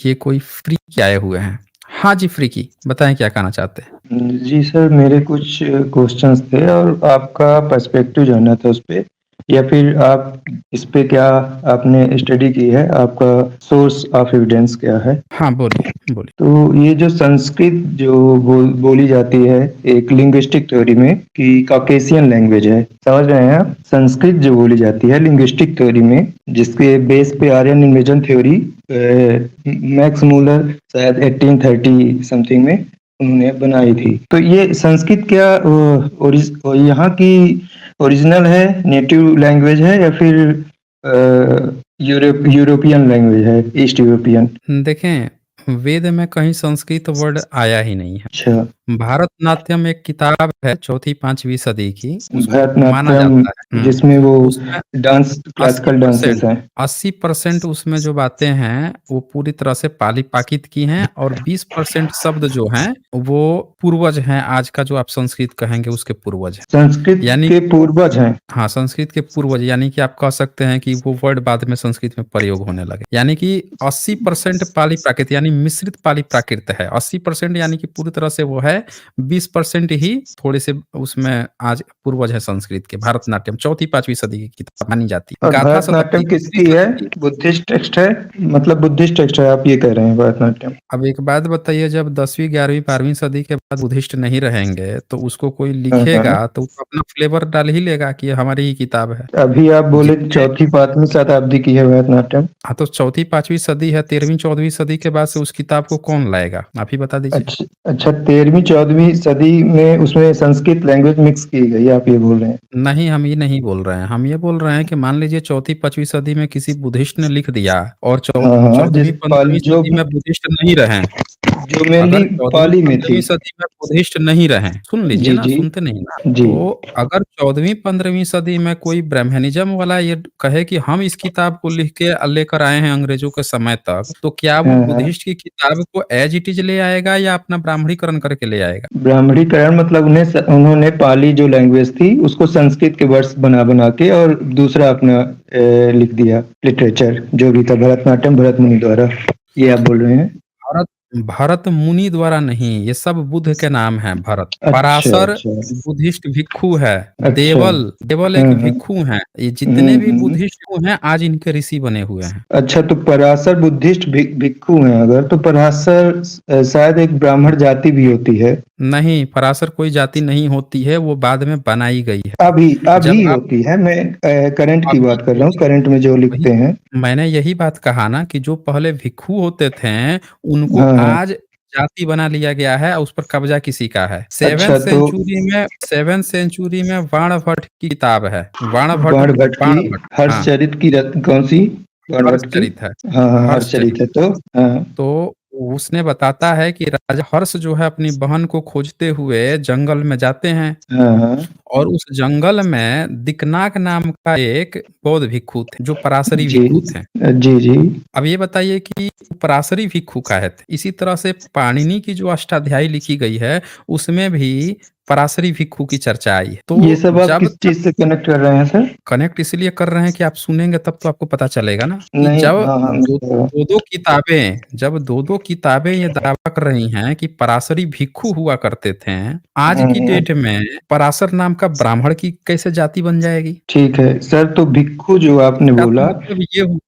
ये कोई फ्रीकी आए हुए हैं। हाँ जी, फ्रीकी, बताएँ क्या कहना चाहते हैं? जी सर, मेरे कुछ क्वेश्चंस थे और आपका पर्सपेक्टिव जानना था उस पे या फिर आप इस पे क्या आपने स्टडी की है, आपका सोर्स ऑफ एविडेंस क्या है? हाँ, बोलिए, बोलिए। तो ये जो संस्कृत जो बोली जाती है एक लिंग्विस्टिक थ्योरी में कि कॉकेशियन लैंग्वेज है, समझ रहे हैं आप? संस्कृत जो बोली जाती है लिंग्विस्टिक थ्योरी में, जिसके बेस पे Aryan invasion theory Max Muller शायद 1830 समथिंग में उन्होंने बनाई थी। तो ये संस्कृत क्या यहाँ की ओरिजिनल है, नेटिव लैंग्वेज है या फिर यूरोपियन लैंग्वेज है, ईस्ट यूरोपियन? देखें, वेद में कहीं संस्कृत वर्ड आया ही नहीं है। अच्छा, भारतनाट्यम एक किताब है 4वीं-5वीं सदी की, उसको माना भरतनाट्यम जाता है। जिसमें वो उसमें डांस क्लासिकल 80% डांसेस हैं। 80% उसमें जो बातें हैं, वो पूरी तरह से पाली-पाकित की हैं और 20% शब्द जो हैं, वो पूर्वज हैं, आज का जो आप संस्कृत कहेंगे उसके पूर्वज हैं। संस्कृत यानी के पूर्वज हैं। हाँ, संस्कृत के पूर्वज यानी कि आप कह सकते हैं कि वो वर्ड बाद में संस्कृत में प्रयोग होने लगे। यानी कि 80% पाली प्राकृत यानी मिश्रित पाली प्राकृत है। 80% यानी कि पूरी तरह से वो है, 20% ही थोड़े से उसमें आज पूर्वज है संस्कृत के। भारतनाट्यम 4वीं-5वीं सदी की किताब मानी जाती है। और गाथा भरतनाट्यम शताब्दी किसकी 3री है? सदी की। बुद्धिस्ट टेक्स्ट है? मतलब बुद्धिस्ट टेक्स्ट है आप ये कह रहे हैं भरतनाट्यम? अब एक बात बताइए, जब 10वीं, 11वीं, 12वीं सदी के बाद बुद्धिस्ट नहीं रहेंगे, तो उसको कोई हाँ, हाँ। लिखेगा तो वो अपना फ्लेवर डाल ही लेगा कि ये हमारी ही किताब है। अभी आप बोले जितने चौथी पांचवी शताब्दी की है भरतनाट्यम। हाँ, तो 4वीं-5वीं सदी है, 13वीं-14वीं सदी के बाद से उस किताब को कौन लाएगा? आप ही बता दीजिए। अच्छा, अच्छा, 13वीं 14वीं सदी में उसमें संस्कृत लैंग्वेज मिक्स की गई, आप ये बोल रहे हैं? नहीं, हम ये नहीं बोल रहे हैं। हम ये बोल रहे हैं कि मान लीजिए 4वीं-5वीं सदी में किसी बुद्धिस्ट ने लिख दिया और हाँ, हाँ, जिस पाली 14वीं-15वीं जो सदी में बुद्धिस्ट नहीं रहे। जो अगर मेनली पाली में 14वीं-15वीं थी। सदी में बुद्धिस्ट नहीं रहे, सुन लीजिए जी, ना, जी, सुनते नहीं ना। जी। तो अगर 14वीं-15वीं सदी में कोई ब्राह्मणिज़्म वाला ये कहे कि हम इस किताब को लिख के लेकर आए हैं अंग्रेजों के समय तक, तो क्या वो हाँ, हाँ। बुद्धिस्ट की किताब को एज़ इट इज़ ले आएगा या अपना ब्राह्मणीकरण करके ले आएगा? ब्राह्मणीकरण मतलब उन्होंने पाली जो लैंग्वेज थी उसको संस्कृत के वर्ड्स बना के और दूसरा अपना लिख दिया लिटरेचर जो भी था भरतनाट्यम भरत मुनि द्वारा, ये आप बोल रहे हैं? भरत भरत मुनि द्वारा नहीं, ये सब बुद्ध के नाम हैं भरत। अच्छा, पराशर अच्छा, बुद्धिस्ट भिक्षु है, अच्छा। देवल देवल एक हाँ, हाँ। भिक्षु हैं। ये जितने भी हम्म। बुद्धिस्ट हैं आज इनके ऋषि बने हुए हैं। अच्छा, तो पराशर बुद्धिस्ट भिक्षु हैं अगर, तो पराशर शायद एक ब्राह्मण जाति भी होती है। नहीं, पराशर कोई जाति नहीं होती है, वो बाद में बनाई गई है। अभी अभी जब आप होती है, मैं करंट की अभी बात कर रहा हूँ, वही करंट में जो वही लिखते हैं। मैंने यही बात कहा ना कि जो पहले भिक्षु होते थे, उनको हाँ, हाँ। आज जाति बना लिया गया है, उस पर कब्जा किसी का है। अच्छा, तो 7th सेंचुरी में बाणभट्ट की किताब है। बाणभट्ट की बाणभट्ट, हाँ, हर्षचरित की कौन सी? बाणभट्ट की? हर्षचरित है, हाँ, हाँ, हर्षचरित। हर्षचरित है तो। हाँ, तो उसने बताता है कि राजा हर्ष जो है अपनी बहन को खोजते हुए जंगल में जाते हैं हाँ, हाँ। और उस जंगल में दिकनाक नाम का एक बौद्ध भिक्षु थे, जो पराशरी जी, भिक्षु थे। जी, जी। अब ये बताइए कि पराशरी भिक्षु का है। इसी तरह से पाणिनि की जो अष्टाध्यायी लिखी गई है, उसमें भी पराशरी भिक्षु की चर्चा आई है। ये तो सब आप जब किस चीज से कनेक्ट कर रहे हैं सर? कनेक्ट इसलिए कर रहे हैं कि आप सुनेंगे तब तो आपको पता चलेगा ना कि नहीं, जब हाँ, हाँ, मैं कह रहा हूँ। 2-2 किताबें ये दावा कर रही हैं कि पराशरी भिक्षु हुआ करते थे, आज हाँ, की हाँ। डेट में पराशर नाम का ब्राह्मण की कैसे जाति बन जाएगी? ठीक है सर, तो भिक्षु जो आपने बोला।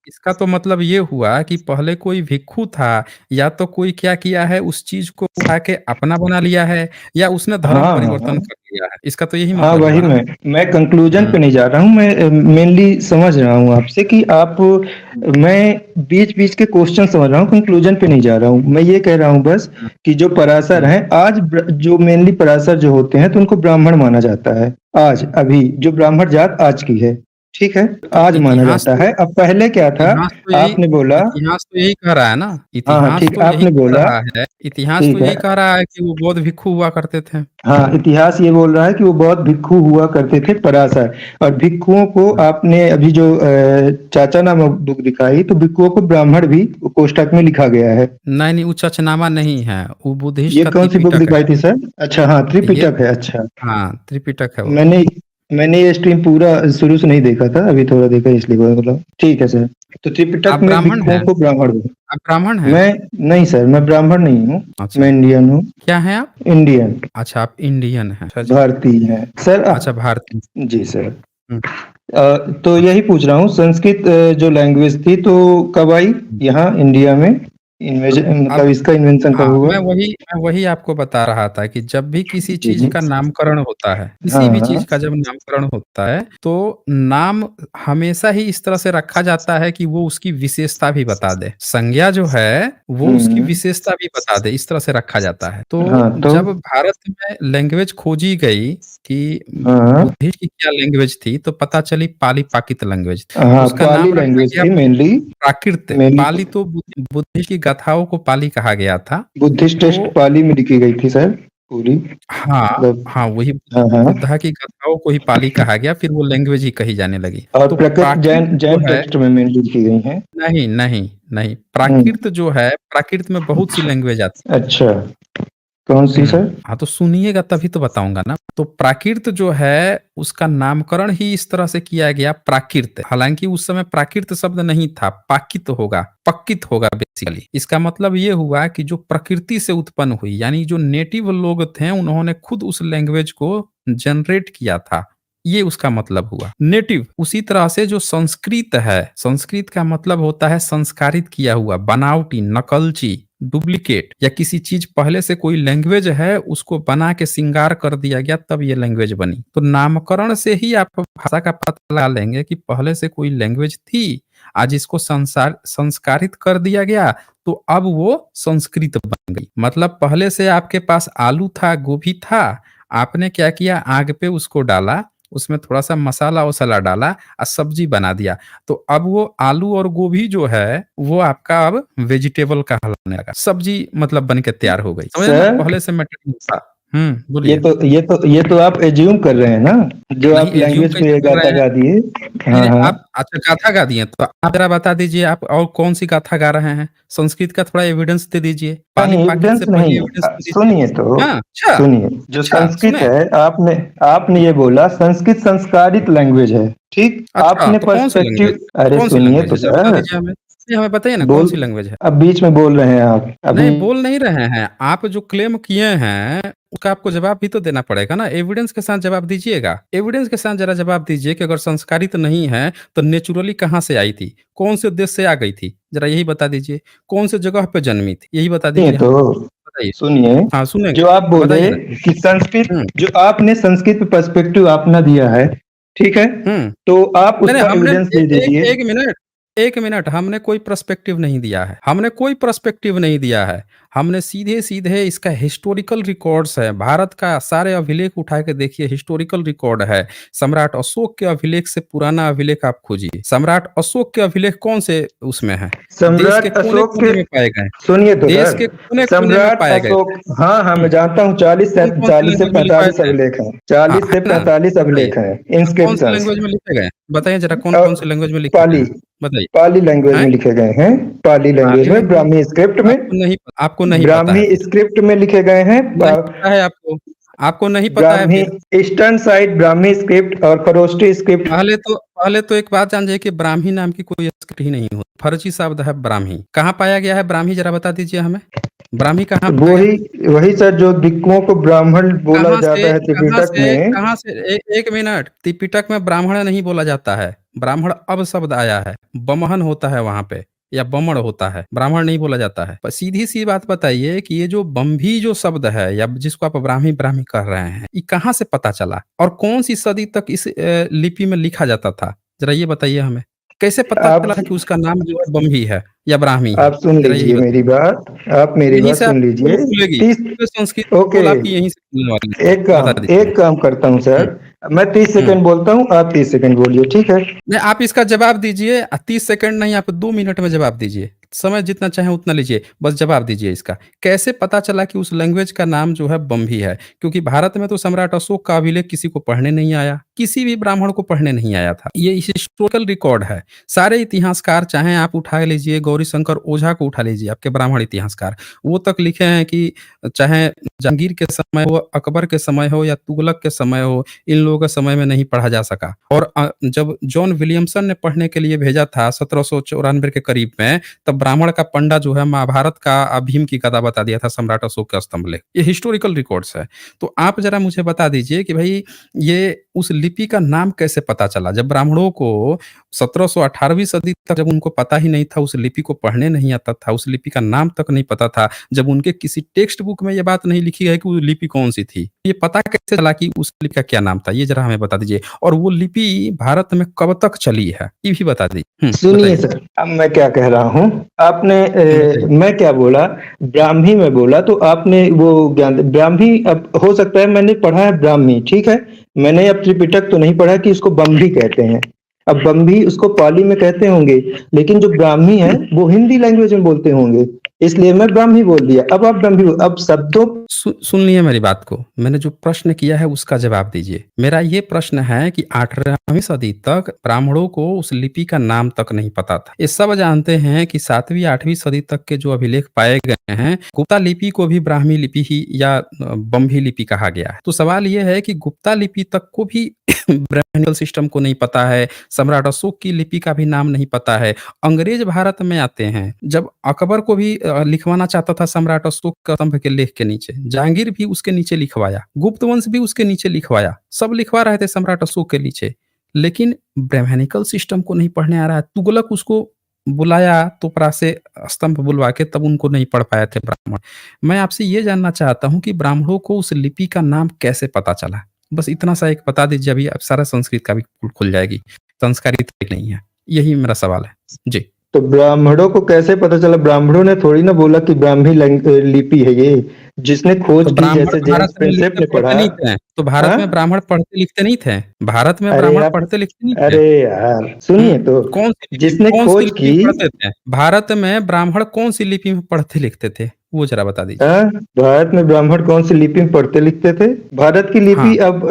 इसका तो मतलब ये हुआ कि पहले कोई भिक्षु था, या तो कोई क्या किया है उस चीज़ को उठा के अपना बना लिया है या उसने धर्म हाँ, हाँ, परिवर्तन हाँ। कर लिया है। इसका तो यही हाँ, मतलब वही हुआ ना? मैं कंक्लूजन हुँ, पे नहीं जा रहा हूँ, मैं मेनली समझ रहा हूँ आपसे कि आप। हुँ, मैं बीच-बीच के क्वेश्चन समझ रहा हूँ, कंक्लूजन पे नहीं जा रहा हूँ। मैं ये कह रहा हूँ बस हुँ, कि जो पराशर हुँ। हैं आज जो मेनली पराशर जो होते हैं तो उनको ब्राह्मण माना जाता है। आज अभी जो ब्राह्मण जात आज की है, ठीक है? तो आज माना जाता है। अब पहले क्या था? आपने बोला। इतिहास तो यही कह रहा है ना, हाँ, हाँ, इतिहास ठीक तो यही आपने कह बोला। रहा है, इतिहास तो ठीक है। यही कह रहा है कि वो बौद्ध भिक्षु हुआ करते थे। हाँ, इतिहास ये बोल रहा है कि वो बहुत भिक्षु हुआ करते थे पराशर। और भिक्षुओं को हुँ। आपने अभी जो चाचा नामक बुक दिखाई, तो भिक्षुओं को ब्राह्मण भी कोष्टक में लिखा गया है। नहीं, नहीं, वो चचनामा नहीं है, वो बुद्धिस्ट ये का कौन सी बुक त्रिपिटक है। दिखाई थी सर? अच्छा, हाँ, ये त्रिपिटक है। अच्छा, हाँ, त्रिपिटक है वो। मैंने मैंने ये स्ट्रीम पूरा शुरू से नहीं देखा था, अभी थोड़ा देखा इसलिए बोला। ठीक है सर। तो त्रिपिटक आप में ब्राह्मण भिक्षुओं हैं? को ब्राह्मण बोला। आप ब्राह्मण हैं? मैं नहीं सर, मैं ब्राह्मण नहीं हूँ, अच्छा। मैं इंडियन हूँ। क्या हैं आप? इंडियन, अच्छा, आप इंडियन हैं। अच्छा जी। भारतीय है सर। अच्छा, भारतीय। जी सर। हुँ, तो अच्छा। यही पूछ रहा हूँ, संस्कृत जो लैंग्वेज थी तो कब आई हुँ। यहाँ इंडिया में? मतलब अब इसका इन्वेंशन कब हाँ, हुआ? मैं वही आपको बता रहा था कि जब भी किसी जी चीज़ जी। का नामकरण होता है, हाँ किसी भी हाँ। चीज़ का जब नामकरण होता है, तो नाम हमेशा ही इस तरह से रखा जाता है कि वो उसकी विशेषता भी बता दे। संज्ञा जो है, वो उसकी हम्म। विशेषता भी बता दे, इस तरह से रखा जाता है। हाँ तो तो। जब भारत में लैंग्वेज खोजी गई कि हाँ बुद्धिस्ट की क्या लैंग्वेज थी, तो पता चली पाली-प्राकृत लैंग्वेज। हाँ, उसका पाली नाम रखा लैंग्वेज गया थी मेनली। प्राकृत। मेनली पाली तो बुद्धिस्ट की गाथाओं को पाली कहा गया था। बुद्धिस्ट टेक्स्ट तो पाली में लिखी गई थी सर, पूरी। हाँ, मतलब। हाँ, वही हाँ हाँ। बुद्धा की गाथाओं को ही पाली कहा गया, फिर वो लैंग्वेज ही कही जाने लगी। और तो प्रकृत प्राकृत जैन जो जैन है टेक्स्ट में मेनली लिखी गई हैं। नहीं, नहीं, नहीं, हम्म। प्राकृत जो है, प्राकृत में बहुत सी अच्छा। लैंग्वेज आती अच्छा, कौन सी हुँ। सर? हाँ, तो सुनिएगा तभी तो बताऊँगा ना। तो प्राकृत जो है, उसका नामकरण ही इस तरह से किया गया प्राकृत। हालाँकि उस समय प्राकृत शब्द नहीं था, पाकित होगा, पक्कित होगा बेसिकली। इसका मतलब ये हुआ कि जो प्रकृति से उत्पन्न हुई, यानी जो नेटिव लोग थे, उन्होंने खुद उस लैंग्वेज को जनरेट किया था। ये उसका मतलब हुआ। नेटिव उसी तरह से जो संस्कृत है, संस्कृत का मतलब होता है संस्कारित किया हुआ, बनावटी, नकलची, डुप्लीकेट या किसी चीज पहले से कोई लैंग्वेज है उसको बना के श्रृंगार कर दिया गया तब ये लैंग्वेज बनी। तो नामकरण से ही आप भाषा का पता लगा लेंगे कि पहले से कोई लैंग्वेज थी, आज इसको संस्कारित कर दिया गया तो अब वो संस्कृत बन गई। मतलब पहले से आपके पास आलू था, गोभी था, आपने क्या किया, आग पे उसको डाला, उसमें थोड़ा-सा मसाला-वसाला डाला और सब्जी बना दिया। तो अब वो आलू और गोभी जो है, वो आपका अब वेजिटेबल कहलाने लगा। सब्जी मतलब बन के तैयार हो गई। समझे ना? सर, पहले से मैटर था। हुँ, ये बोलिए। तो ये तो ये तो आप एज्यूम कर रहे हैं ना, जो नहीं आप एज़्यूम लैंग्वेज कैसे पे कर गाथा रहे हैं? गा दिए। नहीं, हाँ नहीं हाँ। आप अच्छा गाथा गा दिए, तो आप ज़रा बता दीजिए आप और कौन-सी गाथा गा रहे हैं? संस्कृत का थोड़ा एविडेंस दे दीजिए। पाली नहीं, प्राकृत से एविडेंस पहले नहीं। एविडेंस दे दीजिए। सुनिए तो। हाँ, अच्छा, सुनिए, जो अच्छा संस्कृत सुने। है, आपने आपने ये बोला संस्कृत संस्कारित लैंग्वेज है, ठीक? अच्छा, आपने तो कौन-सी लैंग्वेज पर्सपेक्टिव, अरे कौन-सी सुनिए लैंग्वेज तो है? ज़रा बता सर। दीजिए हमें। नहीं, हमें बताइए ना बोल, कौन-सी लैंग्वेज है? अब बीच में बोल रहे हैं आप अभी। नहीं, बोल नहीं रहे हैं। आप जो क्लेम किए हैं, उसका आपको जवाब भी तो देना पड़ेगा ना। एविडेंस के साथ जवाब दीजिएगा। एविडेंस के साथ ज़रा जवाब दीजिए कि अगर संस्कारित नहीं है, तो नेचुरली कहाँ से आई थी? कौन से देश से आ गई थी? ज़रा यही बता दीजिए। कौन से जगह पे जन्मी थी? यही बता सुनिए दीजिए तो। हमें। बताइए। सुनिए, हाँ, सुनेंगे। जो आप हाँ, बोले बताइए ना। कि संस्कृत, हुँ, जो आपने संस्कृत पे पर्सपेक्टिव अपना दिया है, ठीक है? हुँ। तो आप नहीं, नहीं उसका हमने एविडेंस दे एक दीजिए। 1 मिनट, 1 मिनट हमने कोई पर्सपेक्टिव नहीं दिया है। हमने कोई पर्सपेक्टिव नहीं दिया है। हमने सीधे-सीधे इसका हिस्टोरिकल रिकॉर्ड्स है। भारत का सारे अभिलेख उठा के देखिए हिस्टोरिकल रिकॉर्ड है। सम्राट अशोक के अभिलेख से पुराना अभिलेख आप खोजिए। सम्राट अशोक के अभिलेख कौन से उसमें हैं? देश के सम्राट अशोक के। कोने-कोने में पाए गए हैं। सुनिए तो देश सर। के कोने-कोने में सम्राट पाए गए अशोक। थे। हाँ हाँ, हुँ, मैं जानता हूँ। 40 से कौन-कौन सी 40 से लैंग्वेज में लिखवाए 45 थे? अभिलेख हैं। हाँ, 40 है से ना? 45 बताइए। अभिलेख हैं, कौन सी इंस्क्रिप्शंस। लैंग्वेज में लिखे गए हैं? बताइए ज़रा और कौन-कौन सी लैंग्वेज में लिखे गए पाली, हैं? बताइए। पाली लैंग्वेज हैं? में लिखे गए हैं। पाली लैंग्वेज पाली में, लैंग्वेज ब्राह्मी स्क्रिप्ट में। आपको नहीं पता है ब्राह्मी फिर। स्क्रिप्ट में लिखे गए हैं। नहीं पता है आपको। आपको नहीं पता है ब्राह्मी फिर। ईस्टर्न साइड ब्राह्मी स्क्रिप्ट और खरोष्टी स्क्रिप्ट। पहले तो एक बात जान जाइए कि ब्राह्मी नाम की कोई स्क्रिप्ट ही नहीं होती। फर्जी शब्द है ब्राह्मी। कहाँ पाया गया है ब्राह्मी ज़रा बता दीजिए हमें? ब्राह्मी कहाँ पाया गया? वही वही सर, जो दिक्कुओं को ब्राह्मण बोला कहाँ से जाता है कहाँ त्रिपिटक से में। कहाँ से 1 मिनट त्रिपिटक में ब्राह्मण नहीं बोला जाता है। ब्राह्मण अब शब्द आया है। बमहन होता है वहाँ पे या बमण होता है। ब्राह्मण नहीं बोला जाता है। पर सीधी-सी बात बताइए कि ये जो बम्भी जो शब्द है या जिसको आप ब्राह्मी-ब्राह्मी कह रहे हैं, ये कहाँ से पता चला? और कौन-सी सदी तक इस लिपि में लिखा जाता था? ज़रा ये बताइए हमें। कैसे पता आप चला कि उसका नाम जो है बम्भी है या ब्राह्मी है? आप सुन ज़रा यही लीजिए मेरी बताइए। बात। आप मेरी यहीं बात से सुन आपकी पोल लीजिए। खुलेगी। 30। पूरे संस्कृत की ओके। पोल आपकी यहीं से खुलने वाली है। एक काम बता दीजिए। एक काम करता हूँ हुँ, सर। मैं 30 हुँ। सेकंड बोलता हूँ, आप 30 सेकंड बोलिए, ठीक है? नहीं, आप इसका जवाब दीजिए 30 सेकंड नहीं आप 2 मिनट में जवाब दीजिए। समय जितना चाहें उतना लीजिए, बस जवाब दीजिए इसका। कैसे पता चला कि उस लैंग्वेज का नाम जो है बम्भी है? क्योंकि भारत में तो सम्राट अशोक का अभिलेख किसी को पढ़ने नहीं आया, किसी भी ब्राह्मण को पढ़ने नहीं आया था। ये हिस्टोरिकल रिकॉर्ड है। सारे इतिहासकार चाहें आप उठा लीजिए, गौरीशंकर ओझा को उठा लीजिए, आपके ब्राह्मण इतिहासकार, वो तक लिखे हैं कि चाहे जहांगीर के समय हो, अकबर के समय हो या तुगलक के समय हो, इन लोगों के समय में नहीं पढ़ा जा सका। और जब जॉन विलियमसन ने पढ़ने के लिए भेजा था 1794 के करीब में, तब ब्राह्मण का पंडा जो है महाभारत का भीम की कथा बता दिया था सम्राट अशोक के स्तंभलेख। ये हिस्टोरिकल रिकॉर्ड्स है। तो आप ज़रा मुझे बता दीजिए कि भई ये उस लिपि का नाम कैसे पता चला? जब ब्राह्मणों को 1718वीं सदी तक जब उनको पता ही नहीं था, उस लिपि को पढ़ने नहीं आता था, उस लिपि का नाम तक नहीं पता था, जब उनके किसी टेक्स्ट बुक में ये बात नहीं लिखी है कि वो लिपि कौन-सी थी। ये पता कैसे चला कि उस लिपि का क्या नाम था? ये ज़रा हमें बता दीजिए। और वो लिपि भारत में कब तक चली है? ये भी बता दीजिए। सुनिए बताइए। सर, अब मैं क्या कह रहा हूँ, आपने बताइए। मैं क्या बोला, ब्राह्मी में बोला तो आपने वो ज्ञान ब्राह्मी, अब हो सकता है मैंने पढ़ा है ब्राह्मी, ठीक है, मैंने अब त्रिपिटक तो नहीं पढ़ा कि इसको बम्भी कहते हैं। अब बम्भी उसको पाली में कहते होंगे, लेकिन जो ब्राह्मी है वो हिंदी लैंग्वेज में बोलते होंगे, इसलिए मैं ब्राह्मी बोल दिया। अब आप ब्राह्मी, अब शब्दों सुन लिए मेरी बात को। मैंने जो प्रश्न किया है उसका जवाब दीजिए। मेरा ये प्रश्न है कि 18वीं सदी तक ब्राह्मणों को उस लिपि का नाम तक नहीं पता था। ये सब जानते हैं कि 7वीं 8वीं सदी तक के जो अभिलेख पाए गए हैं, गुप्ता लिपि को भी ब्राह्मी लिपि ही या बम्भी लिपि कहा गया है। तो सवाल ये है कि गुप्ता लिपि तक को भी ब्राह्मणिकल सिस्टम को नहीं पता है, सम्राट अशोक की लिपि का भी नाम नहीं पता है। अंग्रेज भारत में आते हैं, जब अकबर को भी लिखवाना चाहता था सम्राट अशोक के स्तंभ के लेख के नीचे, जहांगीर भी उसके नीचे लिखवाया, गुप्त वंश भी उसके नीचे लिखवाया, सब लिखवा रहे थे सम्राट अशोक के नीचे, लेकिन ब्राह्मणिकल सिस्टम को नहीं पढ़ने आ रहा है। तुगलक उसको बुलाया तोपरा से स्तंभ बुलवा के, तब उनको नहीं पढ़ पाए थे ब्राह्मण। मैं आपसे ये जानना चाहता हूँ कि ब्राह्मणों को उस लिपि का नाम कैसे पता चला? बस इतना सा एक बता दीजिए, अभी अब सारा संस्कृत का भी खुल जाएगी। संस्कारित नहीं है। यही मेरा सवाल है। जी। तो ब्राह्मणों को कैसे पता चला? ब्राह्मणों ने थोड़ी ना बोला कि ब्राह्मी लिपि है ये, जिसने तो खोज की, ब्राह्मण जैसे भारत जेम्स में प्रिंसेप ने लिखते-पढ़ते पढ़ा। नहीं थे? तो भारत हाँ, में ब्राह्मण पढ़ते-लिखते नहीं थे? भारत में अरे ब्राह्मण आप, पढ़ते-लिखते नहीं थे? अरे यार हुँ, सुनिए तो, जिसने कौन-सी खोज लिपि की, में पढ़ते थे? भारत में ब्राह्मण कौन-सी लिपि में पढ़ते-लिखते थे? वो ज़रा बता दीजिए। हाँ, भारत में ब्राह्मण कौन सी लिपि में पढ़ते लिखते थे? भारत की हाँ, लिपि अब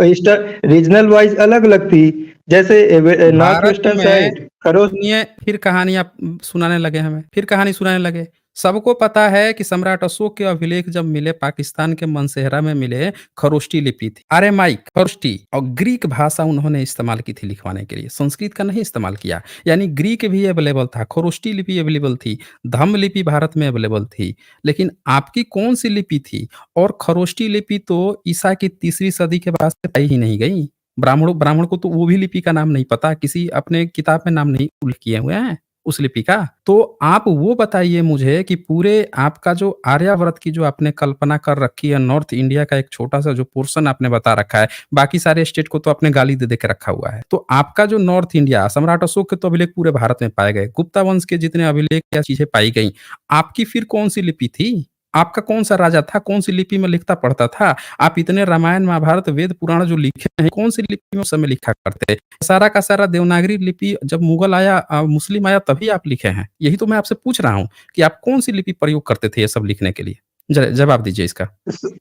रीजनल वाइज अलग अलग थी, जैसे नॉर्थ भारत वेस्टर्न में साइड खरोस। सुनिए, फिर कहानी आप सुनाने लगे हमें, फिर कहानी सुनाने लगे। सबको पता है कि सम्राट अशोक के अभिलेख जब मिले, पाकिस्तान के मनसेहरा में मिले, खरोष्टी लिपि थी। अरेमाइक, खरोष्टी और ग्रीक भाषा उन्होंने इस्तेमाल की थी लिखवाने के लिए, संस्कृत का नहीं इस्तेमाल किया। यानी ग्रीक भी अवेलेबल था, खरोष्टी लिपि अवेलेबल थी, धम्म लिपि भारत में अवेलेबल थी। लेकिन आपकी कौन-सी लिपि थी? और खरोष्टी लिपि तो ईसा की तीसरी सदी के बाद से पाई ही नहीं गई। ब्राह्मण को तो वो भी लिपि का नाम नहीं पता, किसी अपने किताब में नाम नहीं उल्लेख किए हुए हैं उस लिपि का। तो आप वो बताइए मुझे कि पूरे आपका जो आर्यावर्त की जो आपने कल्पना कर रखी है, नॉर्थ इंडिया का एक छोटा-सा जो पोर्शन आपने बता रखा है, बाकी सारे स्टेट को तो आपने गाली दे-दे के रखा हुआ है। तो आपका जो नॉर्थ इंडिया, सम्राट अशोक के तो अभिलेख पूरे भारत में पाए गए, गुप्ता वंश के जितने अभिलेख या चीज़ें पाई गई, आपकी फिर कौन-सी लिपि थी? आपका कौन-सा राजा था, कौन-सी लिपि में लिखता पढ़ता था? आप इतने रामायण, महाभारत, वेद, पुराण जो लिखे हैं, कौन-सी लिपि में उस समय लिखा करते? सारा का सारा देवनागरी लिपि जब मुगल आया, मुस्लिम आया, तभी आप लिखे हैं। यही तो मैं आपसे पूछ रहा हूँ कि आप कौन-सी लिपि प्रयोग करते थे ये सब लिखने के लिए? जवाब दीजिए इसका।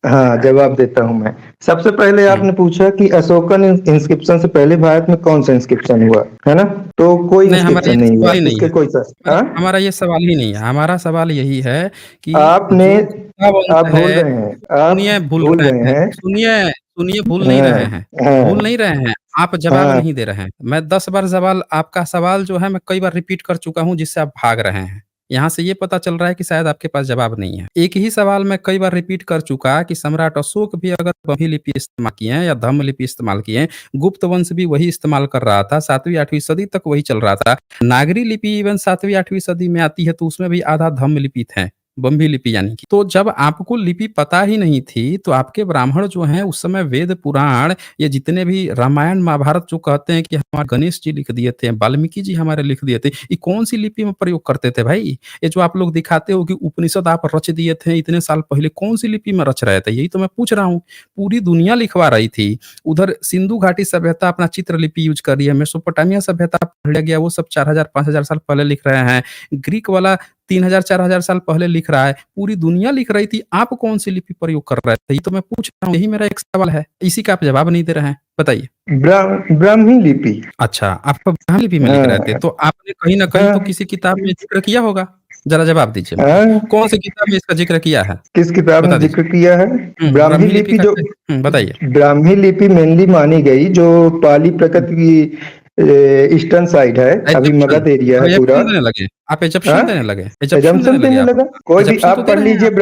हाँ, जवाब देता हूँ मैं। सबसे पहले हुँ। आपने पूछा कि अशोकन इंस्क्रिप्शन से पहले भारत में कौन सा इंस्क्रिप्शन हुआ, है ना? तो कोई नहीं, हमारा इंस्क्रिप्शन ये नहीं हुआ, सवाल ही नहीं इसके है। कोई सा, हमारा हाँ? हमारा ये सवाल ही नहीं है। हमारा सवाल यही है कि आपने, जो गुप्ता आप वंश भूल है, रहे हैं, आप सुनिए भूल भूल रहे रहे हैं, हैं। सुनिए भूल नहीं हाँ, रहे हैं, भूल हाँ, नहीं रहे हैं, आप जवाब हाँ। नहीं दे रहे हैं। मैं 10 बार सवाल, आपका सवाल जो है मैं कई बार रिपीट कर चुका हूँ, जिससे आप भाग रहे हैं। यहाँ से ये पता चल रहा है कि शायद आपके पास जवाब नहीं है। एक ही सवाल मैं कई बार रिपीट कर चुका कि सम्राट अशोक भी अगर ब्रह्मी लिपि इस्तेमाल किए हैं या धम्म लिपि इस्तेमाल किए हैं, गुप्त वंश भी वही इस्तेमाल कर रहा था, 7वीं 8वीं सदी तक वही चल रहा था। नागरी लिपि इवन 7वीं 8वीं सदी में आती है, तो उसमें भी आधा धम्म लिपि थे। बम्भी लिपि यानी कि। तो जब आपको लिपि पता ही नहीं थी, तो आपके ब्राह्मण जो हैं उस समय वेद पुराण, ये जितने भी रामायण महाभारत जो कहते हैं कि हमारे गणेश जी लिख दिए थे, वाल्मीकि जी हमारे लिख दिए थे, ये कौन-सी लिपि में प्रयोग करते थे भाई? ये जो आप लोग दिखाते हो कि उपनिषद आप रच दिए थे इतने साल पहले, कौन-सी लिपि में रच रहे थे? यही तो मैं पूछ रहा हूँ। पूरी दुनिया लिखवा रही थी। उधर सिंधु घाटी सभ्यता अपना चित्रलिपि यूज़ कर रही है, मेसोपोटामिया सभ्यता पढ़ गया, वो सब 4000 5000 साल पहले लिख रहे हैं। ग्रीक वाला 3000 4000 साल पहले लिख रहा है, पूरी दुनिया लिख रही थी, आप कौन-सी लिपि प्रयोग कर रहे थे? ये तो मैं पूछ रहा हूँ, यही मेरा एक सवाल है। इसी का आप जवाब नहीं दे रहे हैं, बताइए। ब्राह्मी लिपि। अच्छा, आप ब्राह्मी लिपि में लिख रहे थे, हाँ, तो आपने कहीं न कहीं तो हाँ, किसी किताब में ज़िक्र किया होगा? ज़रा जवाब दीजिए मुझे। हाँ। कौन-सी किताब में इसका ज़िक्र किया है? किस किताब में बता जिक्र दीजिए। किया है? ब्राह्मी ब्राह्मी लिपि लिपि का जो बताइए। ब्राह्मी लिपि मेनली मानी गई जो पाली हुँ, प्रकृति की ईस्टर्न साइड है, अभी एजम्पशन मगध एरिया अब है पूरा। एजम्पशन देने लगे, आप हाँ, एजम्पशन देने लगे, एजम्पशन देने एजम्पशन लगे देने आप। लगा। कोई भी एजम्पशन तो आप दे पढ़ रहे हैं लीजिए आप।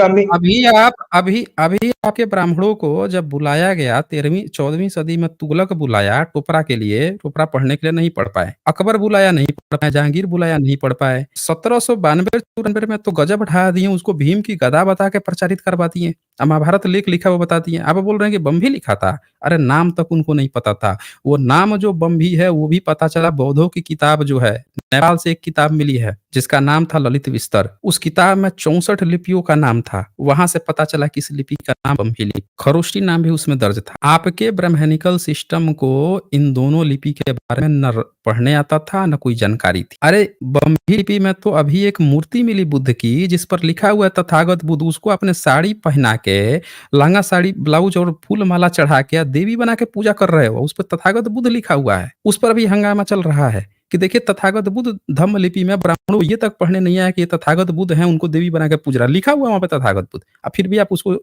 ब्राह्मी। अभी आपके ब्राह्मणों को जब बुलाया गया 13वीं 14वीं सदी में तुगलक बुलाया टोपरा के लिए, टोपरा पढ़ने के लिए नहीं पढ़ पाए। अकबर बुलाया नहीं पढ़ पाए, जहांगीर बुलाया नहीं पढ़ पाए। 1792-94 में तो गजब ढा दिए, उसको भीम की गदा बता के प्रचारित करवा दिए। महाभारत लेख लिखा वो बता दिए। आप बोल रहे हैं कि बम्भी लिखा था? अरे नाम तक उनको नहीं पता था। वो नाम जो बम्भी है वो भी पता चला बौद्धों की किताब जो है, नेपाल से एक किताब मिली है जिसका नाम था ललित विस्तर। उस किताब में 64 लिपियों का नाम था। वहां से पता चला कि इस लिपि का नाम बम्भी लिपि, खरोष्टी नाम भी उसमें दर्ज था। आपके ब्रह्मनिकल सिस्टम को इन दोनों लिपि के बारे में न पढ़ने आता था न कोई जानकारी थी। अरे बम्भी लिपि में तो अभी एक मूर्ति मिली बुद्ध की जिस पर लिखा हुआ है तथागत बुद्ध, उसको आपने साड़ी पहना के, लहंगा साड़ी ब्लाउज और फूल माला चढ़ा के देवी बना के पूजा कर रहे हो, उस पर तथागत बुद्ध लिखा हुआ है। उस पर भी हंगामा चल रहा है कि देखिए तथागत बुद्ध धम्म लिपि में ब्राह्मणों को ये तक पढ़ने नहीं आया कि ये तथागत बुद्ध हैं, उनको देवी बना के पूज रहा है। लिखा हुआ है वहाँ पे तथागत बुद्ध। फिर भी आप उसको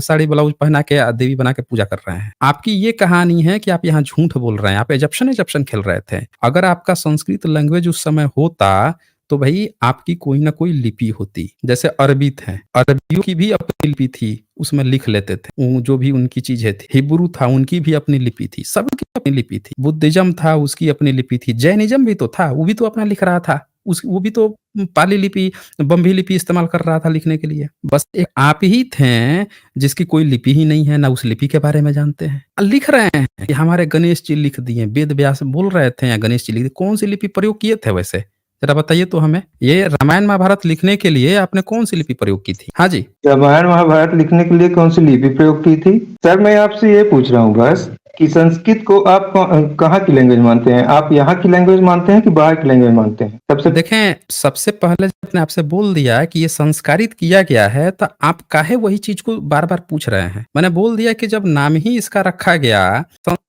साड़ी ब्लाउज पहना के देवी बना के पूजा कर रहे हैं। आपकी ये कहानी है कि आप यहाँ झूठ बोल रहे हैं। आप एजप्शन एजप्शन खेल रहे थे। अगर आपका संस्कृत लैंग्वेज उस समय होता तो भई आपकी कोई न कोई लिपि होती। जैसे अरबित है, अरबियों की भी अपनी लिपि थी, उसमें लिख लेते थे। जो भी उनकी चीज़ें थी। हिब्रू था, उनकी भी अपनी लिपि थी। सबकी अपनी लिपि थी। बुद्धिज़्म था, उसकी अपनी लिपि थी। जैनिज़्म भी तो था, वो भी तो अपना लिख रहा था। वो भी तो पाली लिपि, बम्भी लिपि इस्तेमाल कर रहा था लिखने के लिए। बस एक आप ही थे जिसकी कोई लिपि ही नहीं है, ना उस लिपि के बारे में जानते हैं। लिख रहे हैं कि हमारे गणेश जी लिख दिए, वेद व्यास बोल रहे थे या गणेश जी लिख दिए। कौन-सी लिपि प्रयोग किए थे वैसे? ज़रा बताइए तो हमें। ये रामायण महाभारत लिखने के लिए आपने कौन-सी लिपि प्रयोग की थी? हाँ जी। रामायण महाभारत लिखने के लिए कौन सी लिपि प्रयोग की थी? सर मैं आपसे ये पूछ रहा हूँ बस कि संस्कृत को आप कहाँ की लैंग्वेज मानते हैं? आप यहाँ की लैंग्वेज मानते हैं कि बाहर की लैंग्वेज मानते हैं? सबसे देखें, सबसे पहले जब मैंने आपसे बोल दिया कि ये संस्कारित किया गया है, तो आप काहे वही चीज़ को बार-बार पूछ रहे हैं? मैंने बोल दिया कि जब नाम ही इसका रखा गया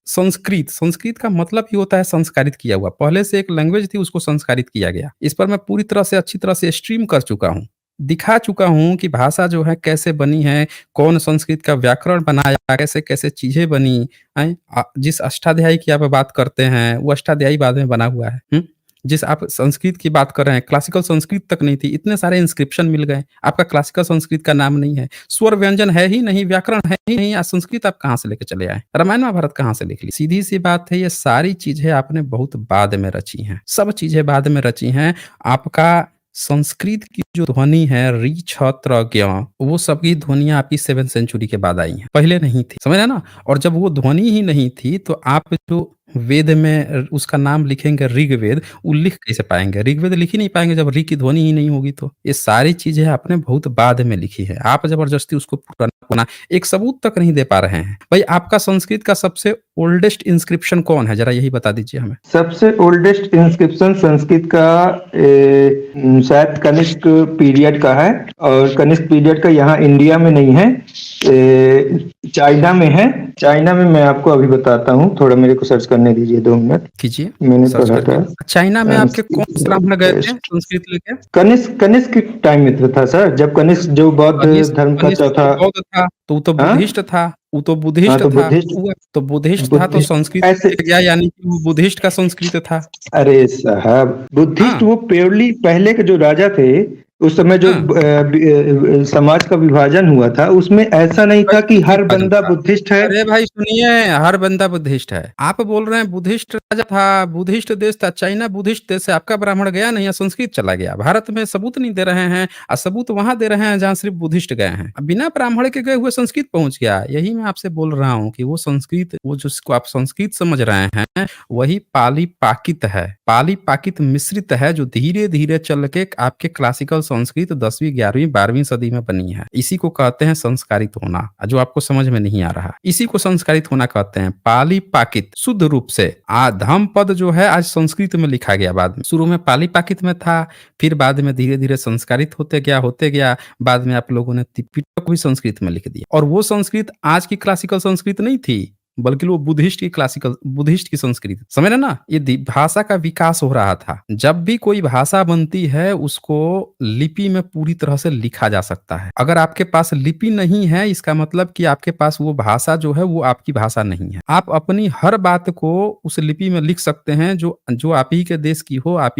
संस्कृत, संस्कृत का मतलब ही होता है संस्कारित किया हुआ। पहले से एक लैंग्वेज थी उसको संस्कारित किया गया। इस पर मैं पूरी तरह से अच्छी तरह से स्ट्रीम कर चुका हूँ। दिखा चुका हूँ कि भाषा जो है कैसे बनी है, कौन संस्कृत का व्याकरण बनाया, कैसे-कैसे चीज़ें बनी हैं। जिस अष्टाध्यायी की आप बात करते हैं, वो अष्टाध्यायी बाद में बना हुआ है। हुँ? जिस आप संस्कृत की बात कर रहे हैं, क्लासिकल संस्कृत तक नहीं थी, इतने सारे इंस्क्रिप्शन मिल गए। आपका क्लासिकल संस्कृत का नाम नहीं है, स्वर व्यंजन है ही नहीं, व्याकरण है ही नहीं, आज संस्कृत आप कहाँ से लेके चले आए? रामायण महाभारत कहाँ से लिख ली? सीधी-सी बात है, ये सारी चीज़ें आपने बहुत बाद में रची हैं, सब चीज़ें बाद में रची हैं। आपका संस्कृत की जो ध्वनि है ऋ, छ, त्र, ज्ञ, वो सभी ध्वनियाँ आपकी 7th सेंचुरी के बाद आई हैं, पहले नहीं थी, समझ रहे हैं ना? और जब वो ध्वनि ही नहीं थी, तो आप जो वेद में उसका नाम लिखेंगे ऋग्वेद, वो लिख कैसे पाएँगे? ऋग्वेद लिख ही नहीं पाएँगे जब ऋ की ध्वनि ही नहीं होगी तो। ये सारी चीज़ें आपने बहुत बाद में लिखी है। आप ज़बरदस्ती उसको पुराना एक सबूत तक नहीं दे पा रहे हैं। भाई आपका संस्कृत का सबसे ओल्डेस्ट इंस्क्रिप्शन कौन है? ज़रा यही बता दीजिए हमें। सबसे ओल्डेस्ट इंस्क्रिप्शन संस्कृत का शायद कनिष्क पीरियड का है और कनिष्क पीरियड का यहाँ इंडिया में नहीं है, चाइना में है। चाइना में मैं आपको अभी बताता हूँ, थोड़ा मेरे को सर्च करने दीजिए 2 मिनट। कीजिए, मैंने सर्च पढ़ा करके। था चाइना में आपके कौन से ब्राह्मण गए थे संस्कृत संस्कृत लेके? कनिष्क कनिष्क टाइम में था सर, जब कनिष्क जो बौद्ध कनिष्क धर्म का कनिष्क तो चौथा। बौद्ध था, तो वो तो हाँ, बुद्धिस्ट था, वो तो हाँ बुद्धिस्ट तो था। बुद्धिस्ट, वो तो बुद्धिस्ट था तो बुद्धिस्ट संस्कृत ऐसे। सीख गया यानी कि वो बुद्धिस्ट का संस्कृत था। अरे साहब, बुद्धिस्ट हाँ, वो प्योरली पहले के जो राजा थे उस समय जो हाँ। समाज का विभाजन हुआ था उसमें ऐसा नहीं था कि कैसे हर विभाजन बंदा था? बुद्धिस्ट है। अरे भाई सुनिए, हर बंदा बुद्धिस्ट है। आप बोल रहे हैं बुद्धिस्ट राजा था, बुद्धिस्ट देश था, चाइना बुद्धिस्ट देश है, आपका ब्राह्मण गया नहीं, या संस्कृत चला गया। भारत में सबूत नहीं दे रहे हैं, सबूत वहाँ दे रहे हैं जहाँ सिर्फ बुद्धिस्ट गए हैं। बिना ब्राह्मण के गए हुए संस्कृत पहुँच गया। यही मैं आपसे बोल रहा हूँ कि वो संस्कृत, वो जिसको आप संस्कृत समझ रहे हैं, वही पाली पाकित है। पाली पाकित मिश्रित है जो धीरे-धीरे चल के आपके क्लासिकल संस्कृत 10वीं 11वीं 12वीं सदी में बनी है। इसी को कहते हैं संस्कारित होना, जो आपको समझ में नहीं आ रहा। इसी को संस्कारित होना कहते हैं। पाली पाकित शुद्ध रूप से धम्म पद जो है आज संस्कृत में लिखा गया बाद में। शुरू में पाली पाकित में था, फिर बाद में धीरे-धीरे संस्कारित होते गया। बाद में आप लोगों ने त्रिपिटक भी संस्कृत में लिख दिया। और वो संस्कृत आज की क्लासिकल संस्कृत नहीं थी, बल्कि वो बुद्धिस्ट की संस्कृत। समझ रहे ना? ये भाषा का विकास हो रहा था। जब भी कोई भाषा बनती है उसको लिपि में पूरी तरह से लिखा जा सकता है। अगर आपके पास लिपि नहीं है, इसका मतलब कि आपके पास वो भाषा जो है वो आपकी भाषा नहीं है। आप अपनी हर बात को उस लिपि में लिख सकते हैं जो आप ही के देश की हो, आप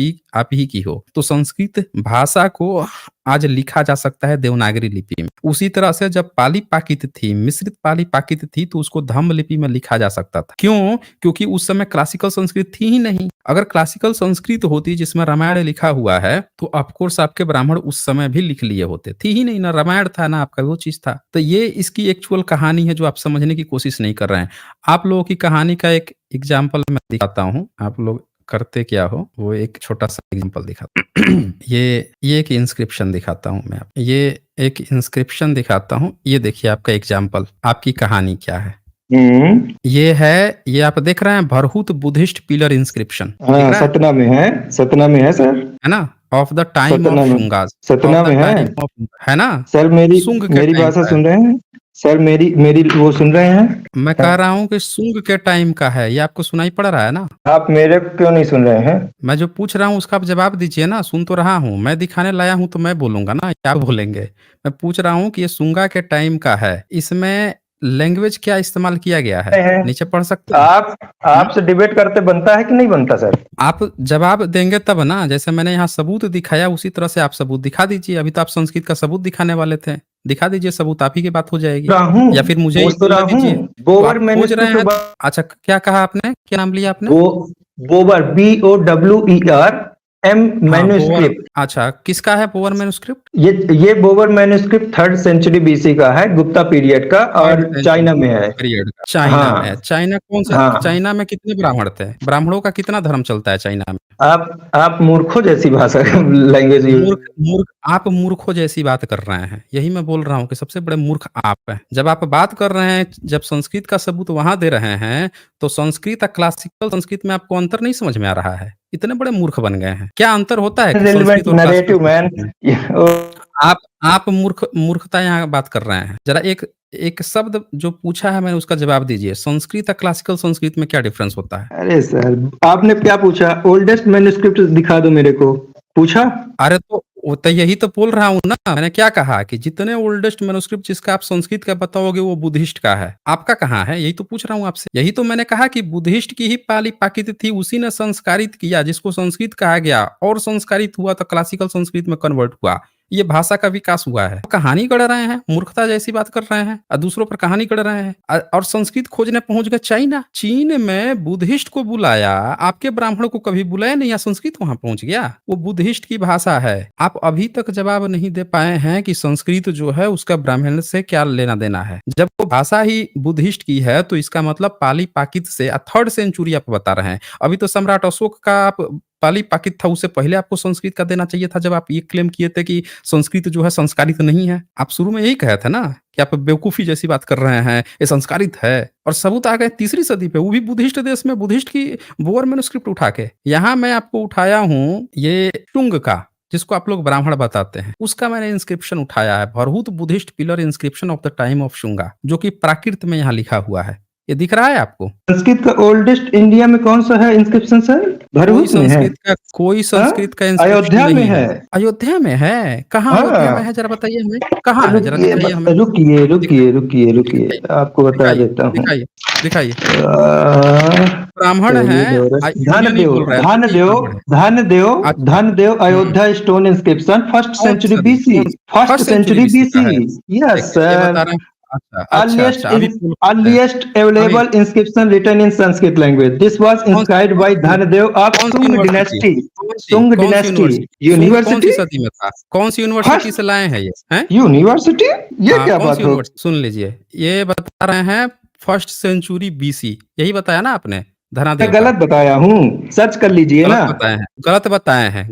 ही की हो। तो संस्कृत भाषा को आज लिखा जा सकता है देवनागरी लिपि में। उसी तरह से जब पाली पाकित थी, मिश्रित पाली पाकित थी, तो उसको धम्म लिपि में लिखा जा सकता था। क्यों? क्योंकि उस समय क्लासिकल संस्कृत थी ही नहीं। अगर क्लासिकल संस्कृत होती जिसमें रामायण लिखा हुआ है, तो ऑफकोर्स आपके ब्राह्मण उस समय भी लिख लिए होते। थी ही नहीं, ना रामायण था ना आपका वो चीज था। तो ये इसकी एक्चुअल कहानी है जो आप समझने की कोशिश नहीं कर रहे हैं। आप लोगों की कहानी का एक एग्जाम्पल मैं दिखाता हूँ, आप लोग करते क्या हो वो एक छोटा सा एग्जांपल दिखाता हूँ। ये एक इंस्क्रिप्शन दिखाता हूँ मैं। ये एक इंस्क्रिप्शन दिखाता हूँ। ये देखिए आपका एग्जांपल, आपकी कहानी क्या है। ये आप देख रहे हैं भरहुत बुद्धिस्ट पिलर इंस्क्रिप्शन। हाँ, सतना में है सर। है ना? Of the time of Shungas. Satna में है ना? सर मेरी भाषा सुन रहे हैं सर? मेरी वो सुन रहे हैं? मैं कह रहा हूँ कि शुंग के टाइम का है। ये आपको सुनाई पड़ रहा है ना? आप मेरे क्यों नहीं सुन रहे हैं? मैं जो पूछ रहा हूँ उसका आप जवाब दीजिए ना। सुन तो रहा हूँ, मैं दिखाने लाया हूँ तो मैं बोलूंगा ना, क्या बोलेंगे? मैं पूछ रहा हूँ कि ये शुंगा के टाइम का है, इसमें लैंग्वेज क्या इस्तेमाल किया गया है? नीचे पढ़ सकते हैं? आपसे डिबेट करते बनता है कि नहीं बनता सर? आप जवाब देंगे तब ना। जैसे मैंने यहाँ सबूत दिखाया उसी तरह से आप सबूत दिखा दीजिए। अभी तो आप संस्कृत का सबूत दिखाने वाले थे, दिखा दीजिए सबूत, आप ही की बात हो जाएगी। या फिर मुझे ही बोलने दीजिए। तो आप खोज रहे हैं। अच्छा, क्या कहा आपने? क्या नाम लिया आपने? बोवर, BOWER मैन्युस्क्रिप्ट। अच्छा, किसका है बोवर मैन्युस्क्रिप्ट? ये बोवर मैन्युस्क्रिप्ट 3rd सेंचुरी BC का है, गुप्ता पीरियड का, और चाइना में है। चाइना में? चाइना कौन सा? चाइना में कितने ब्राह्मण थे? ब्राह्मणों का कितना धर्म चलता है चाइना में? आप मूर्खों जैसी भाषा लैंग्वेज आप मूर्खों जैसी बात कर रहे हैं। यही मैं बोल रहा हूँ कि सबसे बड़े मूर्ख आप हैं। जब आप बात कर रहे हैं, जब संस्कृत का सबूत वहां दे रहे हैं, तो संस्कृत और क्लासिकल संस्कृत में आपको अंतर नहीं समझ में आ रहा है। इतने बड़े मूर्ख बन गए हैं। क्या अंतर होता है संस्कृत और क्लासिकल? आप मूर्खता यहाँ बात कर रहे हैं। जरा एक शब्द जो पूछा है मैंने उसका जवाब दीजिए। संस्कृत और क्लासिकल संस्कृत में क्या डिफरेंस होता है? अरे सर, आपने क्या पूछा? ओल्डेस्ट मैन्युस्क्रिप्ट दिखा दो मेरे को, पूछा? अरे तो यही तो बोल रहा हूँ ना। मैंने क्या कहा कि जितने ओल्डेस्ट मैन्युस्क्रिप्ट जिसका आप संस्कृत का बताओगे वो बुद्धिस्ट का है। आपका कहाँ है? यही तो पूछ रहा हूँ आपसे। यही तो मैंने कहा कि बुद्धिस्ट की ही पाली पाकित थी, उसी ने संस्कारित किया जिसको संस्कृत कहा गया, और संस्कारित हुआ तो क्लासिकल संस्कृत में कन्वर्ट हुआ। ये भाषा का विकास हुआ है। कहानी गढ़ रहे हैं, मूर्खता जैसी बात कर रहे हैं और दूसरों पर कहानी गढ़ रहे हैं। और संस्कृत खोजने पहुंच गए चाइना। चीन में बुद्धिस्ट को बुलाया, आपके ब्राह्मण को कभी बुलाया नहीं, या संस्कृत वहां पहुंच गया। वो बुद्धिस्ट की भाषा है। आप अभी तक जवाब नहीं दे पाए हैं कि संस्कृत जो है उसका ब्राह्मण से क्या लेना देना है। जब वो भाषा ही बुद्धिस्ट की है तो इसका मतलब पाली पाकित से 3rd सेंचुरी आप बता रहे हैं। अभी तो सम्राट अशोक का आप पाली पाकित था, उससे पहले आपको संस्कृत का देना चाहिए था। जब आप ये क्लेम किए थे कि संस्कृत जो है संस्कारित नहीं है, आप शुरू में यही कहे थे ना कि आप बेवकूफी जैसी बात कर रहे हैं, ये संस्कारित है। और सबूत आ गए 3री सदी पे, वो भी बुद्धिस्ट देश में, बुद्धिस्ट की बोवर मैन्युस्क्रिप्ट उठा के। यहाँ मैं आपको उठाया हूँ ये शुंग का, जिसको आप लोग ब्राह्मण बताते हैं, उसका मैंने इंस्क्रिप्शन उठाया है। Bharhut Buddhist pillar inscription of the time of Shunga, जो कि प्राकृत में यहाँ लिखा हुआ है। ये दिख रहा है आपको? संस्कृत का ओल्डेस्ट इंडिया में कौन सा है इंस्क्रिप्शन सर? भरहुत में है? कोई संस्कृत का अयोध्या में है। अयोध्या में है? कहाँ अयोध्या में है? जरा बताइए हमें, कहाँ है? जरा दिखाइए हमें। रुकिए, आपको बता देता हूँ। दिखाइए। ब्राह्मण है। Dhanadeva Ayodhya stone inscription 1st century BC। Yes sir. Earliest available inscription written in Sanskrit language. This was inscribed by Dhanadev of Sung dynasty. University? कौन सी यूनिवर्सिटी से लाए हैं ये? यूनिवर्सिटी? ये क्या बात हो? सुन लीजिए, ये बता रहे हैं 1st सेंचुरी BC। यही बताया ना आपने? धनादेव गलत बताया हूँ, सर्च कर लीजिए ना। गलत बताए हैं।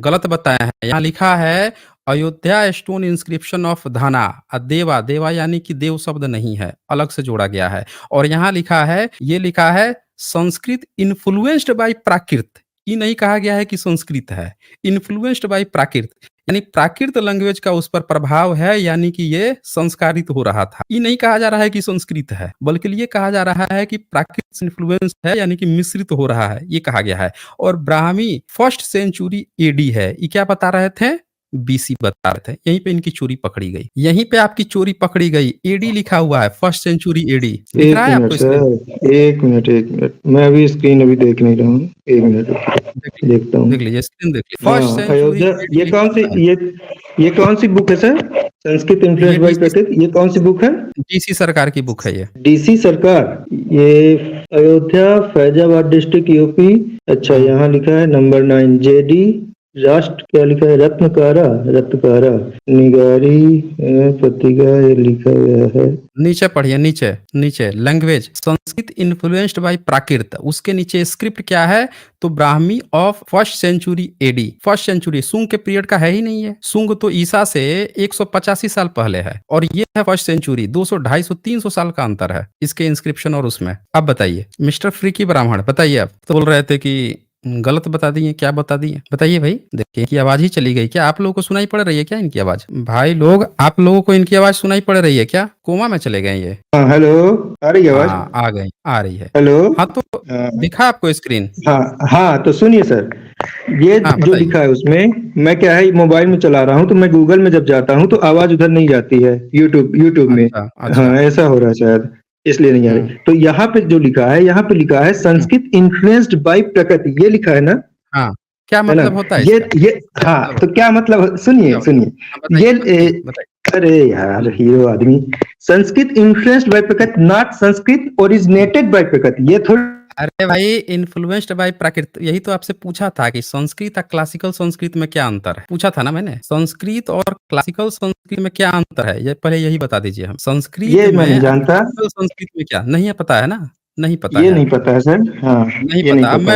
यहाँ लिखा है अयोध्या स्टोन इंस्क्रिप्शन ऑफ धना देवा देवा यानी कि देव शब्द नहीं है, अलग से जोड़ा गया है। और यहाँ लिखा है, ये लिखा है संस्कृत इन्फ्लुएंस्ड बाय प्राकृत। ये नहीं कहा गया है कि संस्कृत है, इन्फ्लुएंस्ड बाय प्राकृत यानी प्राकृत लैंग्वेज का उस पर प्रभाव है, यानी कि ये संस्कारित हो रहा था। ये नहीं कहा जा रहा है कि संस्कृत है, बल्कि ये कहा जा रहा है कि प्राकृत से इन्फ्लुएंस है, यानी कि मिश्रित हो रहा है, ये कहा गया है। और ब्राह्मी फर्स्ट सेंचुरी एडी है, ये क्या बता रहे थे? बीसी बता रहे थे। यहीं पे इनकी चोरी पकड़ी गई, यहीं पे आपकी चोरी पकड़ी गई। एडी लिखा हुआ है, फर्स्ट सेंचुरी एडी दिख एक रहा है मिनट आपको स्क्रीन? सर, एक मिनट, एक मिनट, मैं अभी स्क्रीन अभी देख नहीं रहा हूँ, एक मिनट देख लीजिए, देखता हूँ। देख लीजिए स्क्रीन देख लीजिए, फर्स्ट हाँ, सेंचुरी अयोध्या, एडी ये लिखा कौन सी हुआ है। ये कौन सी बुक है सर? संस्कृत ये इन्फ्लुएंस बाय डीसी प्राकृत, ये कौन सी बुक है? डीसी सरकार की बुक है ये। डीसी सरकार, ये अयोध्या फैजाबाद डिस्ट्रिक्ट यूपी। अच्छा, यहाँ लिखा है नंबर 9 जेडी राष्ट्र, क्या लिखा है? रत्नकारा निगारी पत्रिका, ये लिखा गया है। नीचे पढ़िए, नीचे नीचे language Sanskrit influenced by Prakrit, उसके नीचे स्क्रिप्ट क्या है? तो Brahmi of first century AD. First century Sunga के पीरियड का है ही नहीं है, सुंग तो ईसा से 185 साल पहले है, और ये है फर्स्ट सेंचुरी। 200 250 300 साल का अंतर है इसके इंस्क्रिप्शन और उसमें। अब बताइए मिस्टर फ्रीकी ब्राह्मण, बताइए। आप तो बोल रहे थे कि गलत बता दिए, क्या बता दिए? बताइए भाई। देखिए इनकी आवाज ही चली गई क्या? आप लोगों को सुनाई पड़ रही है क्या इनकी आवाज? भाई लोग, आप लोगों को इनकी आवाज सुनाई पड़ रही है क्या? कोमा में चले गए ये? हाँ, हेलो, आ रही है आवाज? हाँ आ गई, आ रही है। हेलो। हाँ तो हाँ दिखा आपको स्क्रीन? हाँ हाँ, तो सुनिए सर, ये हाँ जो बताइए। लिखा है उसमें, मैं क्या है मोबाइल में चला रहा हूँ, तो मैं गूगल में जब जाता हूँ तो आवाज उधर नहीं जाती है, यूट्यूब में। अच्छा अच्छा। हाँ, ऐसा हो रहा है शायद, इसलिए नहीं आ रही। हम्म। तो यहाँ पे जो लिखा है, यहाँ पे लिखा है हम्म, संस्कृत इन्फ्लुएंस्ड बाय प्रकृति, ये लिखा है ना? हाँ क्या है ना? मतलब होता है ये इसका? ये क्या हाँ, मतलब? तो क्या मतलब, क्या सुनिए होता सुनिए, है? हाँ बताइए ये बताइए बताइए। अरे यार, हीरो आदमी। संस्कृत इन्फ्लुएंस्ड बाय प्रकृति, नॉट संस्कृत ओरिजिनेटेड बाय प्रकृति, ये थोड़ा। अरे भाई इन्फ्लुएंस्ड बाय प्राकृत, यही तो आपसे पूछा था कि संस्कृत और क्लासिकल संस्कृत में क्या अंतर है, पूछा था ना मैंने। संस्कृत और क्लासिकल संस्कृत में क्या अंतर है, ये पहले यही बता दीजिए। हम संस्कृत ये मैं में नहीं और जानता, क्लासिकल संस्कृत में क्या नहीं है, पता है ना? नहीं पता ये है नहीं आपको? पता है सर। हाँ, नहीं ये नहीं पता। अब पता है।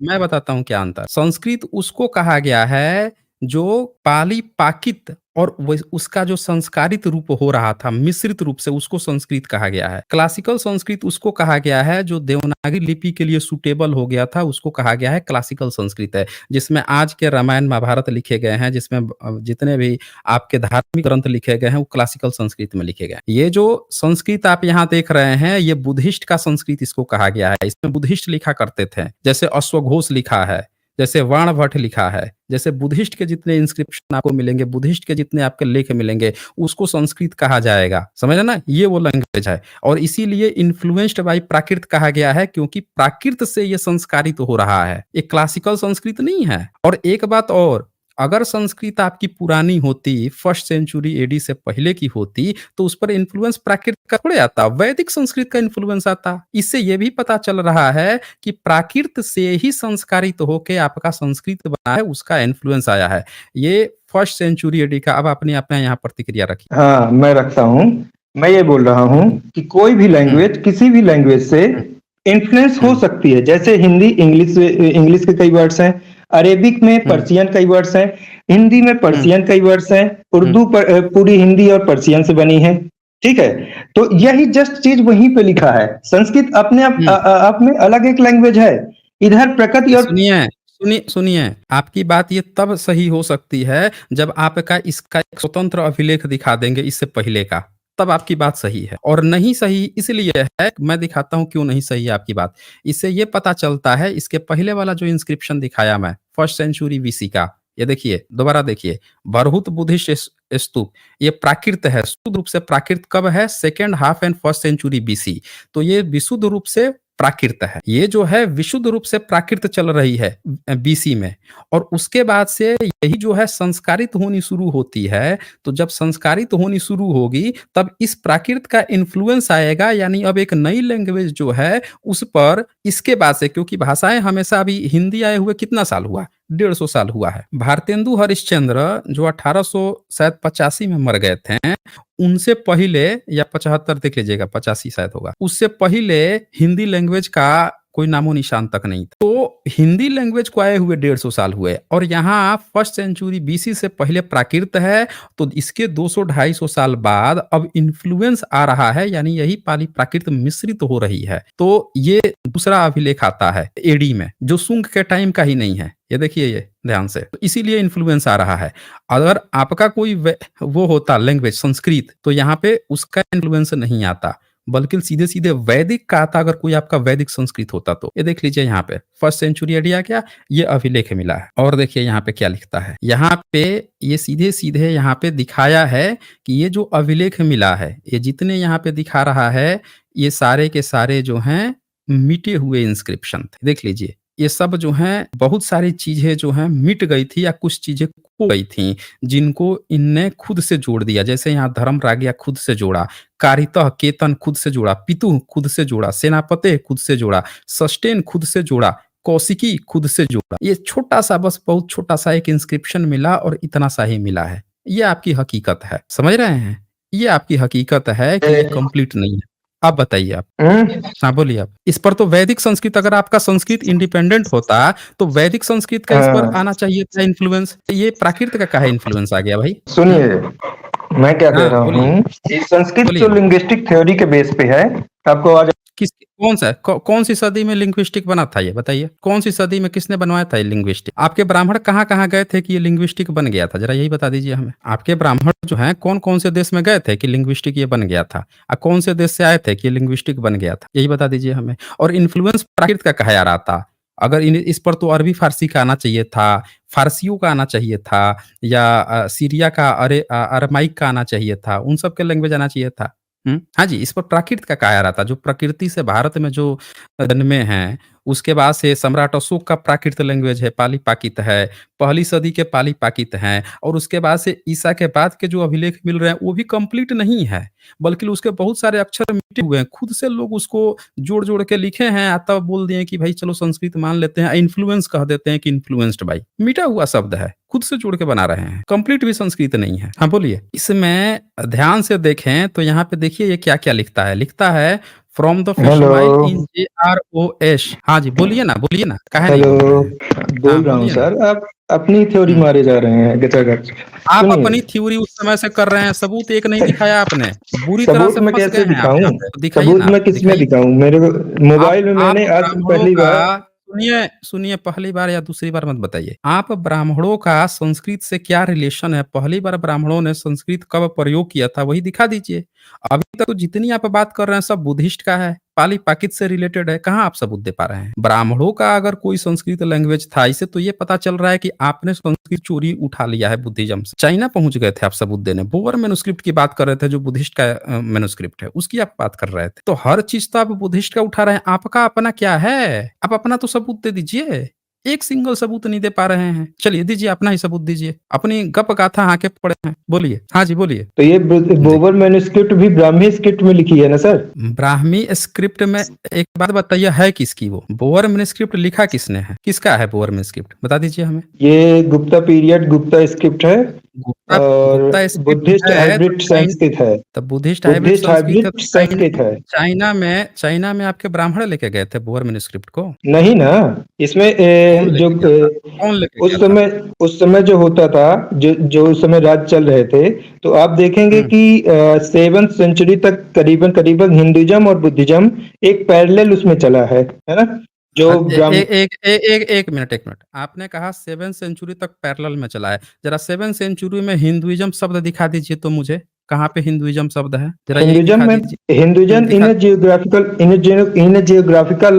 मैं बताता हूँ क्या अंतर। संस्कृत उसको कहा गया है जो पाली पाकित और उसका जो संस्कारित रूप हो रहा था मिश्रित रूप से, उसको संस्कृत कहा गया है। क्लासिकल संस्कृत उसको कहा गया है जो देवनागरी लिपि के लिए सुटेबल हो गया था, उसको कहा गया है क्लासिकल संस्कृत है, जिसमें आज के रामायण महाभारत लिखे गए हैं, जिसमें जितने भी आपके धार्मिक ग्रंथ लिखे गए हैं वो क्लासिकल संस्कृत में लिखे गए हैं। ये जो संस्कृत आप यहाँ देख रहे हैं, ये बुद्धिस्ट का संस्कृत इसको कहा गया है। इसमें बुद्धिस्ट लिखा करते थे, जैसे अश्वघोष लिखा है, जैसे वाणभट्ट लिखा है, जैसे बुद्धिस्ट के जितने इंस्क्रिप्शन आपको मिलेंगे, बुद्धिस्ट के जितने आपके लेख मिलेंगे, उसको संस्कृत कहा जाएगा। समझ रहे ना? ये वो लैंग्वेज है, और इसीलिए इन्फ्लुएंस्ड बाय प्राकृत कहा गया है, क्योंकि प्राकृत से ये संस्कारित हो रहा है। ये क्लासिकल संस्कृत नहीं है। और एक बात और, अगर संस्कृत आपकी पुरानी होती, फर्स्ट सेंचुरी एडी से पहले की होती, तो उस पर इन्फ्लुएंस प्राकृत का थोड़े आता, वैदिक संस्कृत का इन्फ्लुएंस आता। इससे यह भी पता चल रहा है कि प्राकृत से ही संस्कारित होके आपका संस्कृत बना है, उसका इन्फ्लुएंस आया है। ये फर्स्ट सेंचुरी एडी का। अब अपने अपने यहाँ प्रतिक्रिया रखिए। हाँ, मैं रखता हूँ। मैं ये बोल रहा हूँ कि कोई भी हम्म, लैंग्वेज, किसी भी लैंग्वेज से हम्म, इन्फ्लुएंस हो हम्म, सकती है। जैसे हिंदी, इंग्लिश के कई वर्ड्स हैं, अरेबिक में हम्म, पर्शियन कई वर्ड्स हैं, हिंदी में हम्म, पर्शियन कई वर्ड्स हैं, हम्म, उर्दू पर पूरी हिंदी और पर्शियन से बनी है। ठीक है, तो यही जस्ट चीज वहीं पे लिखा है। संस्कृत अपने हम्म। आप में अलग एक लैंग्वेज है। इधर प्रकृति और सुनिए सुनिए सुनिए, आपकी बात ये तब सही हो सकती है जब आपका इसका एक स्वतंत्र अभिलेख दिखा देंगे इससे पहले का, तब आपकी बात सही है। और नहीं सही इसलिए है, मैं दिखाता हूं क्यों नहीं सही है आपकी बात। इससे ये पता चलता है, इसके पहले वाला जो इंस्क्रिप्शन दिखाया मैं, फर्स्ट सेंचुरी बीसी का, ये देखिए, दोबारा देखिए, बरहुत बुद्धिस्ट स्तूप, ये प्राकृत है, शुद्ध रूप से प्राकृत कब है? Second half and first century BC. तो ये विशुद्ध रूप से प्राकृत है, ये जो है विशुद्ध रूप से प्राकृत चल रही है बीसी में। और उसके बाद से यही जो है संस्कारित होनी शुरू होती है। तो जब संस्कारित होनी शुरू होगी, तब इस प्राकृत का इन्फ्लुएंस आएगा, यानी अब एक नई लैंग्वेज जो है उस पर, इसके बाद से, क्योंकि भाषाएं हमेशा, अभी हिंदी आए हुए कितना साल हुआ? 150 साल हुआ है। भारतेंदु हरिश्चंद्र जो 1800 शायद 85 में मर गए थे, उनसे पहले, या 75 देख लीजिएगा, 85 शायद होगा, उससे पहले हिंदी लैंग्वेज का कोई नामो-निशान तक नहीं था। तो हिंदी लैंग्वेज को आए हुए 150 साल हुए और यहाँ फर्स्ट सेंचुरी बीसी से पहले प्राकृत है, तो इसके 200-250 साल बाद अब इन्फ्लुएंस आ रहा है, यानी यही पाली प्राकृत मिश्रित हो रही है। तो ये दूसरा अभिलेख आता है एडी में, जो शुंग के टाइम का ही नहीं है। ये देखिए ये ध्यान से, तो इसीलिए इन्फ्लुएंस आ रहा है। अगर आपका कोई वो होता लैंग्वेज संस्कृत, तो यहाँ पे उसका इन्फ्लुएंस नहीं आता, बल्कि सीधे-सीधे वैदिक का आता अगर कोई आपका वैदिक संस्कृत होता तो। ये देख लीजिए यहाँ पे फर्स्ट सेंचुरी एडी आ गया, ये अभिलेख मिला है। और देखिए यहाँ पे क्या लिखता है। यहाँ पे ये सीधे-सीधे यहाँ पे दिखाया है कि ये जो अभिलेख मिला है, ये जितने यहाँ पे दिखा रहा है, ये सारे के सारे जो हैं मिटे हुए इंस्क्रिप्शन थे। देख लीजिए, ये सब जो हैं बहुत सारी चीज़ें जो हैं मिट गई थी या कुछ चीज़ें खो गई थी, जिनको इनने खुद से जोड़ दिया। जैसे यहाँ धर्म रागिया खुद से जोड़ा, कारितः केतन खुद से जोड़ा, पितुः खुद से जोड़ा, सेनापते खुद से जोड़ा, सस्टेन खुद से जोड़ा, कौशिकी खुद से जोड़ा। ये छोटा-सा बस बहुत छोटा-सा एक इंस्क्रिप्शन मिला और इतना सा ही मिला है। ये आपकी हकीकत है, समझ रहे हैं? ये आपकी हकीकत है कि ये कंप्लीट नहीं है। अब बताइए आप। हाँ, बोलिए आप। इस पर तो वैदिक संस्कृत, अगर आपका संस्कृत इंडिपेंडेंट होता, तो वैदिक संस्कृत का इस पर आना चाहिए था इन्फ्लुएंस। ये प्राकृत का काहे इन्फ्लुएंस आ गया भाई? सुनिए, मैं क्या कह हाँ, रहा बोलिए, हूँ, ये संस्कृत बोलिए। जो लिंग्विस्टिक थ्योरी के बेस पे है, आपको आज किस कौन-सा कौन-सी सदी में लिंग्विस्टिक बना था ये बताइए? कौन-सी सदी में किसने बनवाया था ये लिंग्विस्टिक? आपके ब्राह्मण कहाँ-कहाँ गए थे कि ये लिंग्विस्टिक बन गया था? ज़रा यही बता दीजिए हमें। आपके ब्राह्मण जो हैं कौन-कौन से देश में गए थे कि लिंग्विस्टिक ये बन गया था? कौन से देश से आए थे कि ये लिंग्विस्टिक बन गया था? यही बता दीजिए हमें। और इन्फ्लुएंस प्राकृत का काहे आ रहा था? अगर इस पर तो अरबी फ़ारसी का आना चाहिए था, फ़ारसियों का आना चाहिए था, या सीरिया का अरामाइक का आना चाहिए था, उन सब के लैंग्वेज आना चाहिए था। हाँ जी, इस पर प्राकृत का काहे आ रहा था? जो प्रकृति से भारत में जो जन्मे हैं, उसके बाद से सम्राट अशोक का प्राकृत लैंग्वेज है, पाली-प्राकृत है, पहली सदी के पाली-प्राकृत हैं, और उसके बाद से ईसा के बाद के जो अभिलेख मिल रहे हैं, वो भी कंप्लीट नहीं है, बल्कि उसके बहुत सारे अक्षर मिटे हुए हैं। खुद से लोग उसको जोड़-जोड़ के लिखे हैं, तब बोल दिए कि भाई चलो संस्कृत मान लेते हैं, इन्फ्लुएंस कह देते हैं कि इन्फ्लुएंस्ड बाय। मिटा हुआ शब्द है, खुद से जोड़ के बना रहे हैं, कंप्लीट भी संस्कृत नहीं है। हाँ, बोलिए। इसमें ध्यान से देखें तो यहाँ पे देखिए ये क्या-क्या लिखता है। लिखता है from the fish hello mile in JROS। हाँ जी, बोलिए ना, काहे नहीं हेलो बोल रहे हैं? हाँ, बोल रहा हूँ बोलिए ना। सर, आप अपनी थ्योरी हुँ। मारे जा रहे हैं गचागच। आप सुनिए, अपनी थ्योरी उस समय से कर रहे हैं, सबूत एक नहीं दिखाया आपने। बुरी तरह सबूत से मैं फँस गए कैसे हैं आप दिखाऊं? यहाँ पे। तो दिखाइए सबूत ना, मैं किसमें दिखाइए। दिखाऊं? मेरे को मोबाइल में आप मैंने आज ब्राह्मणों पहली का बार सुनिए पहली बार या दूसरी बार मत बताइए। आप ब्राह्मणों का संस्कृत से क्या रिलेशन है? पहली बार ब्राह्मणों ने संस्कृत कब प्रयोग किया था, वही दिखा दीजिए। अभी तक तो जितनी आप बात कर रहे हैं सब बुद्धिस्ट का है, पाली-प्राकृत से रिलेटेड है, कहाँ आप सबूत दे पा रहे हैं? ब्राह्मणों का अगर कोई संस्कृत लैंग्वेज था, इससे तो ये पता चल रहा है कि आपने संस्कृत चोरी उठा लिया है बुद्धिज़्म से। चाइना पहुँच गए थे आप सबूत देने। बोअर मैन्युस्क्रिप्ट की बात कर रहे थे, जो बुद्धिस्ट का मैन्युस्क्रिप्ट है, उसकी आप बात कर रहे थे। तो हर चीज़ तो आप बुद्धिस्ट का उठा रहे हैं, आपका अपना क्या है? आप अपना तो सबूत दे दीजिए। एक सिंगल सबूत नहीं दे पा रहे हैं। चलिए दीजिए, अपना ही सबूत दीजिए। अपनी गप गाथा हाँके पड़े हैं। बोलिए। हाँ जी, बोलिए। तो ये जी। बोबर मैन्युस्क्रिप्ट भी ब्राह्मी स्क्रिप्ट में लिखी है ना सर? ब्राह्मी स्क्रिप्ट में एक बात बताइए, है किसकी वो? बोअर मैन्युस्क्रिप्ट लिखा किसने है? किसका है बोअर मैन्युस्क्रिप्ट? बता दीजिए हमें। ये गुप्ता पीरियड गुप्ता स्क्रिप्ट है गुप्ता और गुप्ता स्क्रिप्ट बुद्धिस्ट है तो हाइब्रिड संस्कृत है। तब बुद्धिस्ट हाइब्रिड बुद्धिस्ट संस्कृत है हाइब्रिड तो संस्कृत है। चाइना में आपके ब्राह्मण लेके गए थे बोअर मैन्युस्क्रिप्ट को? नहीं ना, इसमें कौन लेके गया था? कौन लेके गया था? उस समय जो होता था, जो जो उस समय राज चल रहे थे, तो आप देखेंगे हुँ। कि 7th सेंचुरी तक करीबन करीबन हिंदुइज्म और बुद्धिज्म एक पैरेलल उसमें चला है ना? जो ए ए ब्राह्म एक ए एक 1 मिनट, 1 मिनट। आपने कहा 7th सेंचुरी तक पैरेलल में चला है। ज़रा 7th सेंचुरी में हिंदुइज़्म शब्द दिखा दीजिए तो मुझे। कहाँ पे हिंदुइज़्म शब्द है? ज़रा यही हिंदुइज्म दिखा में दीजिए। हिंदुइज्म दिखा इन ए जियोग्राफिकल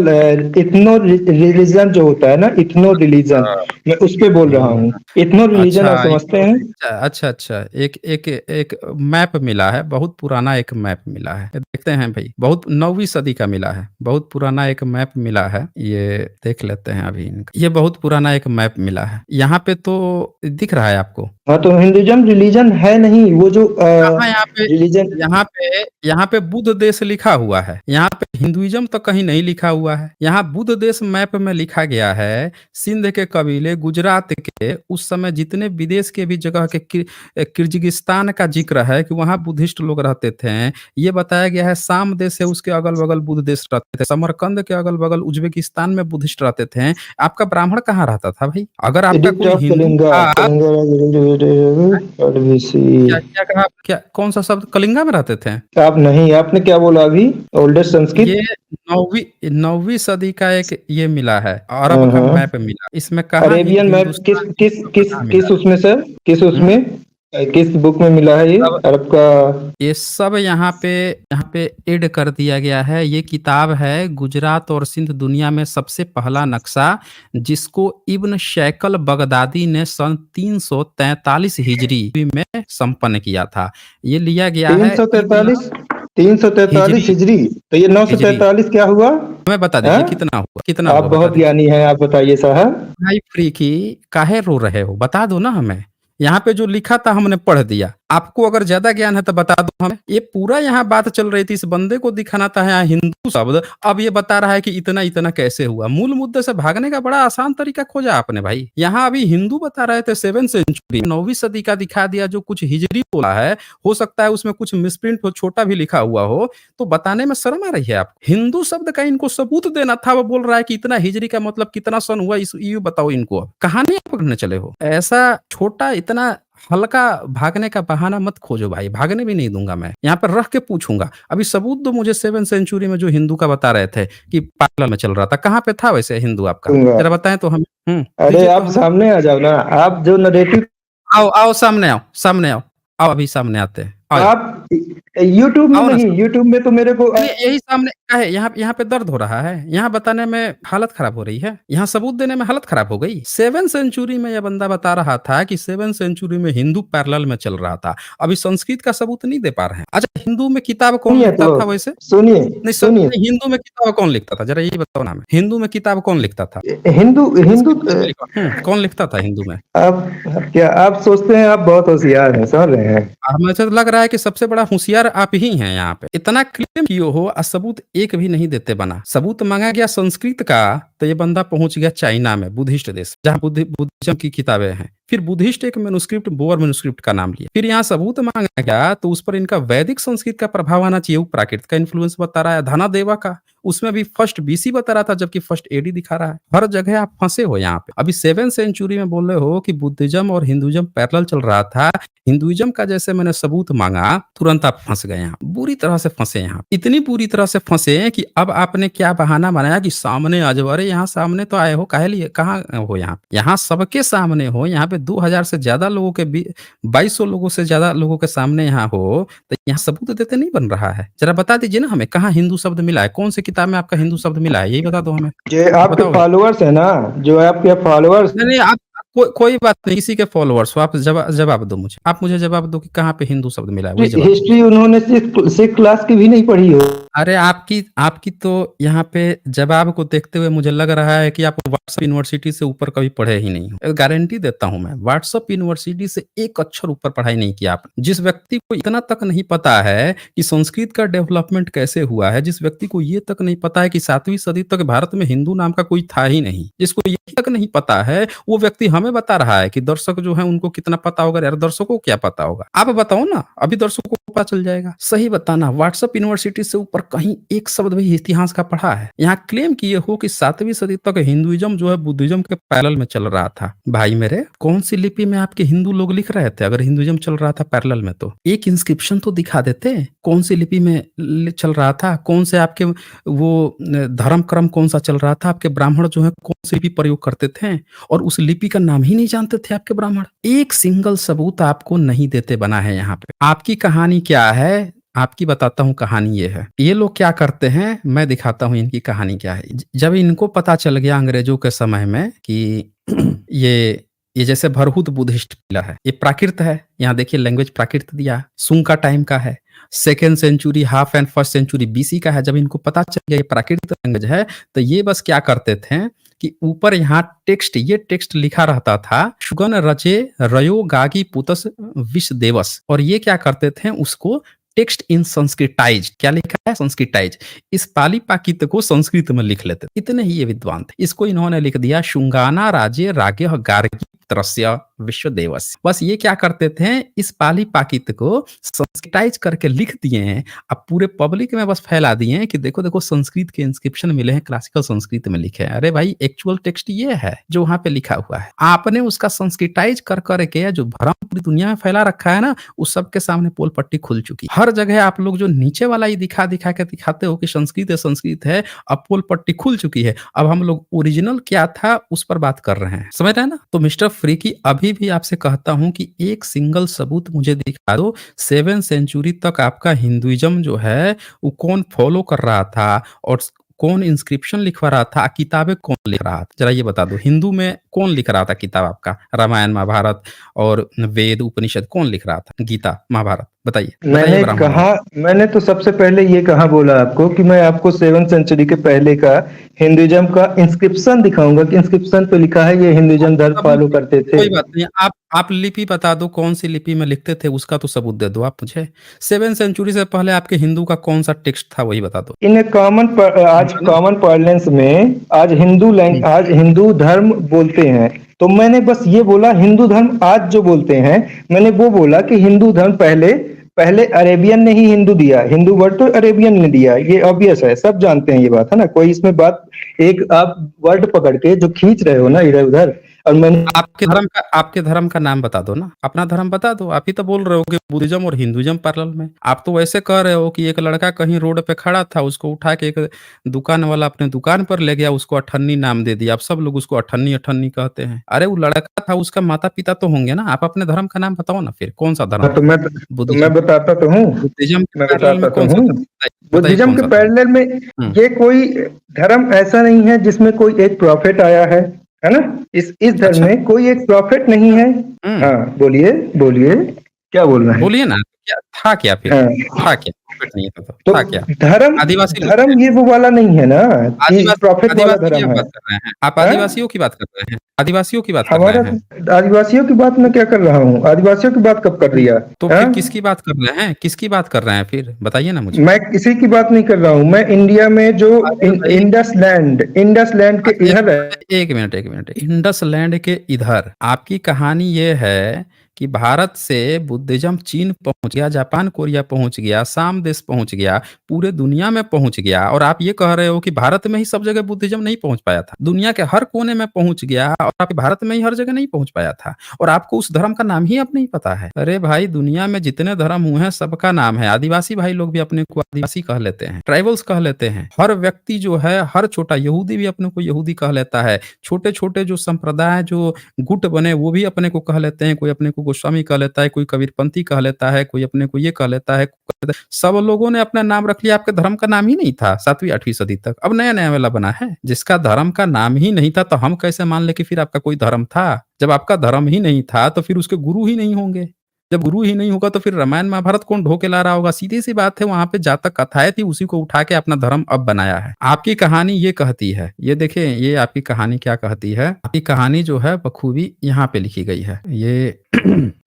इथनो रिलीजन जो होता है ना, इथनो रिलीजन, हाँ। मैं उस पे बोल रहा हुँ। हूँ। इथनो रिलीजन अच्छा, आप समझते हैं? अच्छा। एक मैप मिला है, बहुत पुराना एक मैप मिला है। देखते हैं भई, बहुत 9वीं सदी का मिला है। बहुत पुराना एक मैप मिला है। ये देख लेते हैं अभी इनका। ये बहुत पुराना एक मैप मिला है। यहाँ पे तो दिख रहा है आपको? हाँ, तो हिंदुइज्म रिलीजन है नहीं, वो जो कहाँ यहाँ पे रिलीजन यहाँ पे बुद्ध देश लिखा हुआ है। यहाँ पे हिंदुइज़्म तो कहीं नहीं लिखा हुआ है। यहाँ बुद्ध देश मैप में लिखा गया है, सिंध के कबीले, गुजरात के उस समय जितने विदेश के भी जगह के किर्गिज़स्तान का ज़िक्र है कि वहाँ बुद्धिस्ट लोग रहते थे। ये बताया गया है है साम देश है उसके अगल-बगल बुद्ध देश रहते थे, समरकंद के अगल-बगल उज़्बेकिस्तान में बुद्धिस्ट रहते थे। आपका ब्राह्मण कहाँ रहता था भाई? अगर आपका एडिक्ट कोई ऑफ हिंदू कलिंगा, था कलिंगा। क्या क्या कहा आप? क्या कौन-सा शब्द कलिंगा में रहते थे? आप नहीं, आपने क्या बोला अभी? ओल्डेस्ट ये संस्कृत? 9वीं सदी का एक ये मिला है, अरब हाँ का हाँ। मैप मिला। इसमें कहाँ अरेबियन मैप किस हिंदुस्तान किस किस कहाँ मिला किस उसमें सर, किस है? उसमें किस बुक में मिला है ये सब अरब का? ये सब यहाँ पे ऐड कर दिया गया है। ये किताब है गुजरात और सिंध दुनिया में सबसे पहला नक्शा, जिसको इब्न शैकल बगदादी ने सन 343 हिजरी में संपन्न किया था। ये लिया गया है इब्न 343, 343 हिजरी हिजरी। तो ये हिजरी 943 क्या हुआ? हमें बता हाँ? दीजिए कितना आप हुआ बता बहुत दीजिए। ज्ञानी हैं, आप बताइए साहब। भाई फ्री की काहे रो रहे हो? बता दो ना हमें। यहाँ पे जो लिखा था हमने पढ़ दिया। आपको अगर ज्यादा ज्ञान है तो बता दो हमें। ये पूरा यहाँ बात चल रही थी, इस बंदे को दिखाना था यहाँ हिंदू शब्द, अब ये बता रहा है कि इतना इतना कैसे हुआ। मूल मुद्दे से भागने का बड़ा आसान तरीका खोजा आपने भाई। यहाँ अभी हिंदू बता रहे थे 7वीं सेंचुरी 9वीं सदी का दिखा दिया, जो कुछ हिजरी बोला है हो सकता है उसमें कुछ मिसप्रिंट हो, छोटा भी लिखा हुआ हो, तो बताने में शर्म आ रही है आपको। हिंदू शब्द का इनको सबूत देना था, वो बोल रहा है कि इतना हिजरी का मतलब कितना सन हुआ, इस ये बताओ इनको। अब कहानी पकड़ने चले हो? ऐसा छोटा इतना हल्का भागने का बहाना मत खोजो भाई, भागने भी नहीं दूंगा मैं। यहाँ पर रख के पूछूंगा, अभी सबूत दो मुझे 7वीं सेंचुरी में जो हिंदू का बता रहे थे कि पार्लर में चल रहा था, कहाँ पे था वैसे हिंदू आपका? दूंगा। जरा बताएं तो हम अरे दीजिए तो आप हमें। सामने आ जाओ ना, आप जो नरेटिव आओ आओ सामने आओ, सामने आओ, आओ अभी सामने आते हैं, आओ आप यूट्यूब में आओ ना। नहीं, यूट्यूब में तो मेरे को चलिए यही सामने का है, यहाँ यहाँ पे दर्द हो रहा है, यहाँ बताने में हालत खराब हो रही है, यहाँ सबूत देने में हालत खराब हो गई। 7वीं सेंचुरी में यह बंदा बता रहा था कि 7वीं सेंचुरी में हिंदू पैरेलल में चल रहा था। अभी संस्कृत का सबूत नहीं दे पा रहे हैं। अच्छा हिंदू में किताब कौन सुनिए लिखता तो, था वैसे? सुनिए नहीं सुनिए। हिंदू में किताब कौन लिखता था? जरा यही बताओ ना हमें। हिंदू में किताब कौन लिखता था? हिंदू हिंदू संस्कृत में नहीं लिखा। कौन लिखता था हिंदू में? आप सोचते हैं आप बहुत होशियार हैं, समझ रहे हैं? मुझे तो लग रहा है कि सबसे बड़ा होशियार आप ही हैं यहाँ पे। इतना क्लेम किए हो और सबूत एक भी नहीं देते बना। सबूत मांगा गया संस्कृत का, तो ये बंदा पहुंच गया चाइना में, बुद्धिस्ट देश, जहाँ बुद्धिज्म की किताबें हैं। फिर बुद्धिस्ट एक मैन्युस्क्रिप्ट, बोअर मैन्युस्क्रिप्ट का नाम लिया। फिर यहाँ सबूत मांगा गया तो उस पर इनका वैदिक संस्कृत का प्रभाव आना चाहिए। वो प्राकृत का इन्फ्लुएंस बता रहा है, धनादेवा का, उसमें भी फर्स्ट बीसी बता रहा था जबकि फर्स्ट एडी दिखा रहा है। हर जगह आप फंसे हो यहाँ पे। अभी 7वीं सेंचुरी में बोल रहे हो कि बुद्धिज्म और हिंदुइज्म पैरेलल चल रहा था। हिंदुइज्म का जैसे मैंने सबूत मांगा, तुरंत आप फंस गए यहाँ, बुरी तरह से फंसे यहाँ, इतनी बुरी तरह से फंसे कि अब आपने क्या बहाना बनाया कि सामने आ जाओ। अरे यहाँ सामने तो आए हो, काहे लिए, कहाँ हो यहाँ? यहाँ सबके सामने हो। यहाँ पे 2000 से ज्यादा लोगों के 2200 लोगों से ज्यादा लोगों के सामने यहाँ हो, तो यहाँ सबूत देते नहीं बन रहा है। जरा बता दीजिए ना हमें, कहाँ हिंदू शब्द मिला है? कौन सी किताब में आपका हिंदू शब्द मिला है? यही बता दो हमें। जो आपके बताओ भाई। फॉलोअर्स है ना, जो आपके फॉलोअर्स, नहीं नहीं, आप कोई बात नहीं, किसी के फॉलोअर्स हो, आप जवाब दो मुझे। आप मुझे जवाब दो कि कहाँ पे हिंदू शब्द मिला है, वही जवाब दो। हिस्ट्री उन्होंने सिक्स क्लास की भी नहीं पढ़ी हो। अरे आपकी तो यहाँ पे जवाब को देखते हुए मुझे लग रहा है कि आप व्हाट्सएप यूनिवर्सिटी से ऊपर कभी पढ़े ही नहीं हो। गारंटी देता हूं मैं, व्हाट्सएप यूनिवर्सिटी से एक अक्षर ऊपर पढ़ाई नहीं किया आपने। जिस व्यक्ति को इतना तक नहीं पता है कि संस्कृत का डेवलपमेंट कैसे हुआ है, जिस व्यक्ति को ये तक नहीं पता है कि 7वीं सदी तक भारत में हिंदू नाम का कोई था ही नहीं, जिसको ये तक नहीं पता है, वो व्यक्ति हमें बता रहा है कि दर्शक जो है उनको कितना पता होगा। यार दर्शकों को क्या पता होगा? आप बताओ ना, अभी दर्शकों को पता चल जाएगा। सही बताना, व्हाट्सएप यूनिवर्सिटी से ऊपर कहीं एक शब्द भी इतिहास का पढ़ा है? यहाँ क्लेम किए हो कि 7वीं सदी तक हिंदुइज्म जो है बुद्धिज्म के पैरेलल में चल रहा था। भाई मेरे, कौन सी लिपि में आपके हिंदू लोग लिख रहे थे? अगर हिंदुइज्म चल रहा था पैरेलल में, तो एक इंस्क्रिप्शन तो दिखा देते, कौन सी लिपि में चल रहा था, कौन से आपके वो धर्म क्रम कौन सा चल रहा था, आपके ब्राह्मण जो है कौन सी लिपि प्रयोग करते थे, और उस लिपि का नाम ही नहीं जानते थे आपके ब्राह्मण। एक सिंगल सबूत आपको नहीं देते बना है यहाँ पे। आपकी कहानी क्या है? आपकी बताता हूँ कहानी। ये है, ये लोग क्या करते हैं, मैं दिखाता हूँ इनकी कहानी क्या है। जब इनको पता चल गया अंग्रेजों के समय में कि ये जैसे भरहुत बुद्धिस्ट किला है, ये प्राकृत है। यहाँ देखिए लैंग्वेज प्राकृत दिया, सुंग का टाइम का है, 2nd century half and 1st century BC का है। जब इनको पता चल गया ये प्राकृत लैंग्वेज है, तो ये बस क्या करते थे कि ऊपर यहाँ ये टेक्स्ट लिखा रहता था, शुगन रचे रयो गागी पुतस विष देवस, और ये क्या करते थे, उसको टेक्स्ट इन संस्कृताइज, क्या लिखा है, संस्कृताइज, इस पाली पाकित को संस्कृत में लिख लेते। इतने ही ये विद्वान थे। इसको इन्होंने लिख दिया शुंगाना राजे रागे गार्गी शास्त्रस्य विश्वदेवस्य। बस ये क्या करते थे, इस पाली पाकित को संस्कृताइज़ करके लिख दिए हैं। अब पूरे पब्लिक में बस फैला दिए हैं कि देखो, देखो संस्कृत के इंस्क्रिप्शन मिले हैं, क्लासिकल संस्कृत में लिखे हैं। अरे भाई, एक्चुअल टेक्स्ट ये है जो वहाँ पे लिखा हुआ है। आपने उसका संस्कृताइज़ कर के जो भ्रम पूरी दुनिया में फैला रखा है ना, उस सब के सामने पोल पट्टी खुल चुकी है। हर जगह आप लोग जो नीचे वाला ही दिखा-दिखा के दिखाते हो कि संस्कृत है, अब पोल पट्टी खुल चुकी है। अब हम लोग ओरिजिनल क्या था उस पर बात कर रहे हैं। समझ रहे हैं ना? तो मिस्टर फ्रीकी, अभी भी आपसे कहता हूँ कि एक सिंगल सबूत मुझे दिखा दो, 7th सेंचुरी तक आपका हिंदुइज़्म जो है वो कौन फॉलो कर रहा था और कौन इंस्क्रिप्शन लिखवा रहा था, किताबें कौन लिख रहा था? ज़रा ये बता दो, हिंदू में कौन लिख रहा था किताब आपका? रामायण, महाभारत और वेद, उपनिषद कौन लिख रहा था? गीता, महाभारत बताइए, बताइए मैंने ब्राह्मणों कहा, मैंने तो सबसे पहले ये कहा बोला आपको कि मैं आपको 7th सेंचुरी के पहले का हिंदुइज्म का इंस्क्रिप्शन दिखाऊंगा कि इंस्क्रिप्शन पे लिखा है ये हिंदुइज्म धर्म सबूत फॉलो करते थे। कोई बात नहीं, आप लिपि बता दो, कौन-सी लिपि में लिखते थे, उसका तो सबूत दे दो आप मुझे। 7th सेंचुरी से पहले आपके हिंदू का कौन-सा टेक्स्ट था, वही बता दो। इन आज है ना? कॉमन पार्लेंस में हुँ। आज हिंदू धर्म बोलते हैं, तो मैंने बस ये बोला हिंदू धर्म आज जो बोलते हैं, मैंने वो बोला कि हिंदू धर्म पहले पहले अरेबियन ने ही हिंदू दिया, हिंदू वर्ड तो अरेबियन ने दिया, ये ऑब्वियस है, सब जानते हैं ये बात, है ना? कोई इसमें बात, एक आप वर्ड पकड़ के जो खींच रहे हो ना इधर उधर, और मैंने आपके धर्म का नाम बता दो ना, अपना धर्म बता दो। आप ही तो बोल रहे हो कि बुद्धिज़्म और हिंदुइज़्म पैरेलल में। आप तो वैसे कह रहे हो कि एक लड़का कहीं रोड पे खड़ा था, उसको उठा के एक दुकान वाला अपने दुकान पर ले गया, उसको अठन्नी नाम दे दिया। अब सब लोग उसको अठन्नी, अठन्नी कहते हैं। अरे वो लड़का था, उसका माता-पिता तो होंगे ना। आप अपने धर्म का नाम बताओ ना फिर, कौन-सा धर्म हाँ, था? मैं बुद्धिज़्म बताता तो हूँ, बुद्धिज़्म के मैं पैरेलल में बताता तो कौन-सा हूँ। धर्म? बताइए, बताइए बुद्धिज्म के कौन-सा धर्म? पैरेलल में हुँ। ये कोई धर्म ऐसा नहीं है जिसमें कोई एक प्रॉफिट आया है ना? इस धर्म अच्छा। में कोई एक प्रॉफिट नहीं है। हुँ। हाँ, बोलिए, बोलिए, क्या बोलना है? बोलिए ना, क्या था क्या फिर? हाँ, था क्या? प्रॉफ़िट नहीं था तो, तो था क्या? धर्म आदिवासी लोग थे। धर्म ये वो वाला नहीं है ना कि प्रॉफिट वाला आदिवासी की धर्म आप है। बात कर रहे हैं। आप हाँ? आदिवासियों की बात कर रहे हैं। आदिवासियों की बात कर रहे हमारा हैं। आदिवासियों की बात मैं क्या कर रहा हूँ? आदिवासियों की बात कब कर दिया? तो फिर हाँ? किसकी बात कर रहे हैं? किसकी बात कर रहे हैं फिर? बताइए ना मुझे। मैं किसी की बात नहीं कर रहा हूँ। मैं इंडिया में जो अरे भाई, इंडस लैंड के अच्छा इधर है। एक मिनट, एक मिनट। इंडस लैंड के इधर आपकी कहानी ये है कि भारत से बुद्धिज़्म चीन पहुँच गया, जापान, कोरिया पहुँच गया, साम देश पहुँच गया, पूरे दुनिया में पहुँच गया और आप ये कह रहे हो कि भारत में ही सब जगह बुद्धिज़्म नहीं पहुँच पाया था। दुनिया के हर कोने में पहुँच गया और आप भारत में ही हर जगह नहीं पहुँच पाया था और आपको उस धर्म का नाम ही अब नहीं पता है। अरे भाई, दुनिया में जितने धर्म हुए हैं सबका नाम है। आदिवासी भाई लोग भी अपने को आदिवासी कह लेते हैं, ट्राइबल्स कह लेते हैं। हर व्यक्ति जो है, हर छोटा यहूदी भी अपने को यहूदी कह लेता है। छोटे-छोटे जो संप्रदाय, जो गुट बने, वो भी अपने को कह लेते हैं। कोई अपने को गोस्वामी कह लेता है, कोई कबीरपंथी कह लेता है, कोई अपने को ये कह लेता है। सब लोगों ने अपना नाम रख लिया, आपके धर्म का नाम ही नहीं था 7वीं 8वीं सदी तक। अब नया-नया वाला बना है। जिसका धर्म का नाम ही नहीं था, तो हम कैसे मान लें कि फिर आपका कोई धर्म था? जब आपका धर्म ही नहीं था, तो फिर उसके गुरु ही नहीं होंगे। जब गुरु ही नहीं होगा, तो फिर रामायण, महाभारत कौन ढो के ला रहा होगा? सीधी-सी बात है, वहाँ पे जहाँ तक कथाएँ थी, उसी को उठा के अपना धर्म अब बनाया है। आपकी कहानी ये कहती है, ये देखिए, ये आपकी कहानी क्या कहती है? आपकी कहानी जो है बखूबी यहाँ पे लिखी गई है। ये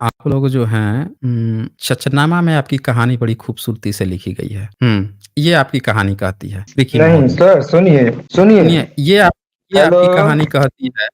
आप लोग जो हैं शचनामा में आपकी कहानी बड़ी खूबसूरती से लिखी गई है। ये आपकी कहानी कहती है, विकी नहीं महोदय। सर, सुनिए, सुनिए। सुनिए, ये हेलो। आपकी कहानी कहती है।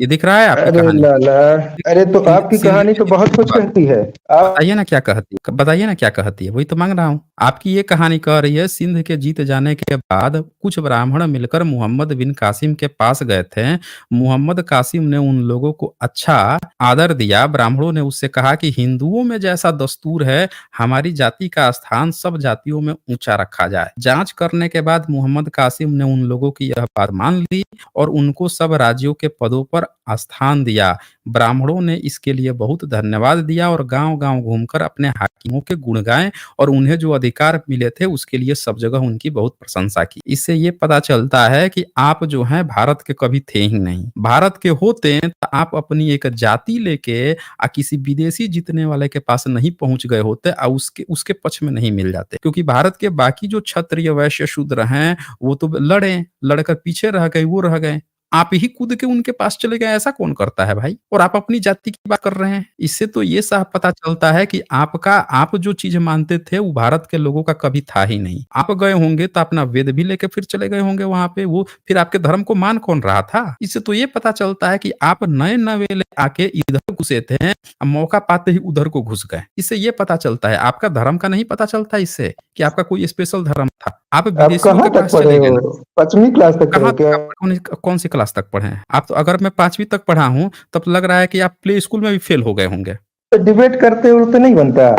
ये दिख रहा है आपकी अरे कहानी? लाला, अरे तो आपकी सिंधी कहानी के तो गीत बहुत की कुछ बात। कहती है। आप बताइए ना क्या कहती है? बताइए ना क्या कहती है? वही तो माँग रहा हूँ। आपकी ये कहानी कह रही है, सिंध के जीत जाने के बाद कुछ ब्राह्मण मिलकर मोहम्मद बिन कासिम के पास गए थे। मोहम्मद कासिम ने उन लोगों को अच्छा आदर दिया। ब्राह्मणों ने उससे कहा कि हिंदुओं में जैसा दस्तूर है, हमारी जाति का स्थान सब जातियों में ऊँचा रखा जाए। जाँच करने के बाद मोहम्मद कासिम ने उन लोगों की यह बात मान ली और उनको सब राज्यों के पदों पर स्थान दिया। ब्राह्मणों ने इसके लिए बहुत धन्यवाद दिया और गांव-गांव घूमकर अपने हाकिमों के गुण गाए और उन्हें जो अधिकार मिले थे उसके लिए सब जगह उनकी बहुत प्रशंसा की। इससे ये पता चलता है कि आप जो हैं भारत के कभी थे ही नहीं। भारत के होते तो आप अपनी एक जाति लेके किसी विदेशी जीतने वाले के पास नहीं पहुँच गए होते और उसके उसके पक्ष में नहीं मिल जाते। क्योंकि भारत के बाकी जो क्षत्रिय, वैश्य, शूद्र हैं वो तो लड़े, लड़कर पीछे रह गए, वो रह गए। आप ही कूद के उनके पास चले गए, ऐसा कौन करता है भाई? और आप अपनी जाति की बात कर रहे हैं। इससे तो ये साफ पता चलता है कि आप जो चीज़ मानते थे वो भारत के लोगों का कभी था ही नहीं। आप गए होंगे तो अपना वेद भी लेके फिर चले गए होंगे वहाँ पे, वो फिर आपके धर्म को मान कौन रहा था? इससे तो ये पता चलता है कि आप नए नवेले आके इधर घुसे थे, मौका पाते ही उधर को घुस गए। इससे ये पता चलता है, आपका धर्म का नहीं पता चलता इससे कि आपका कोई स्पेशल धर्म था। आप आप विदेशियों के कहाँ तक पास पढ़े चले गए हो? ना। 5वीं क्लास तक पढ़े कहाँ हो तक क्या? आप कौन-सी क्लास तक पढ़े हैं? आप तो अगर मैं 5वीं तक पढ़ा हूँ, तब तो लग रहा है कि आप प्ले स्कूल में भी फेल हो गए होंगे। तो डिबेट करते हो तो नहीं बनता।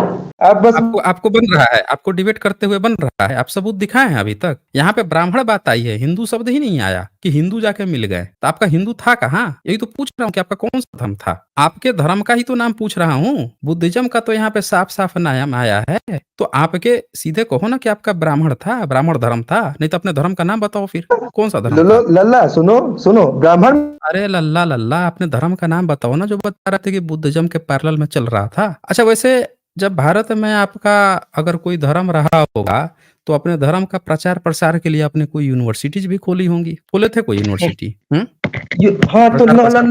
आप बस आपको आपको बन रहा है, आपको डिबेट करते हुए बन रहा है। आप सबूत दिखाए हैं अभी तक? यहाँ पे ब्राह्मण बात आई है, हिंदू शब्द ही नहीं आया कि हिंदू जाके मिल गए। तो आपका हिंदू था कहाँ? यही तो पूछ रहा हूँ कि आपका कौन-सा धर्म था? आपके धर्म का ही तो नाम पूछ रहा हूँ। बुद्धिज़्म का तो यहाँ पे साफ-साफ नाम आया है। तो आपके सीधे कहो ना कि आपका ब्राह्मण था, ब्राह्मण धर्म था। नहीं तो अपने धर्म का नाम बताओ फिर, कौन-सा धर्म लो था? लल्ला सुनो सुनो ब्राह्मण। अरे लल्ला लल्ला, अपने धर्म का नाम बताओ ना जो बता रहे थे कि बुद्धिज़्म के पैरेलल में चल रहा था। अच्छा वैसे जब भारत में आपका अगर कोई धर्म रहा होगा, तो अपने धर्म का प्रचार-प्रसार के लिए आपने कोई यूनिवर्सिटीज़ भी खोली होंगी। खोले थे कोई यूनिवर्सिटी? हुँ? हाँ, तो प्रचार-प्रसार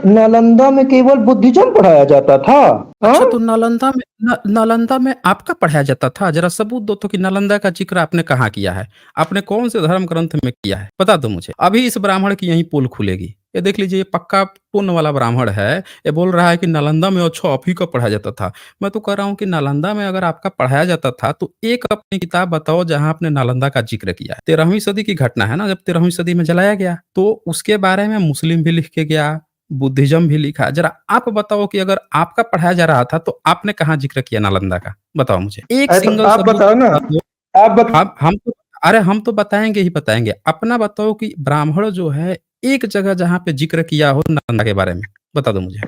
नालंदा में केवल बुद्धिज्म पढ़ाया जाता था। हाँ। अच्छा तो नालंदा में आपका पढ़ाया जाता था? ज़रा सबूत दो तो कि नालंदा का ज़िक्र आपने कहाँ किया है? आपने कौन से धर्म ग्रंथ में किया है? बता दो मुझे। अभी इस ब्राह्मण की यहीं पोल खुलेगी। ये देख लीजिए ये पक्का पुण्य वाला ब्राह्मण है। ये बोल रहा है कि नालंदा में अच्छा आप ही का पढ़ाया जाता था। मैं तो कह रहा हूँ कि नालंदा में अगर आपका पढ़ाया जाता था तो एक अपनी किताब बताओ जहाँ आपने नालंदा का ज़िक्र किया है। 13वीं सदी की घटना है ना जब 13वीं सदी में जलाया गया। तो उसके बारे में मुस्लिम भी लिख के गया, बुद्धिज़्म भी लिखा। ज़रा आप बताओ कि अगर आपका पढ़ाया जा रहा था तो आपने कहाँ ज़िक्र किया नालंदा का? बताओ मुझे। एक तो सिंगल आप सबूत बताओ ना। बता दो। आप बत, हम तो अरे हम तो बताएँगे ही बताएँगे। अपना बताओ कि ब्राह्मण जो है एक जगह जहाँ पे ज़िक्र किया हो नालंदा के बारे में, बता दो मुझे।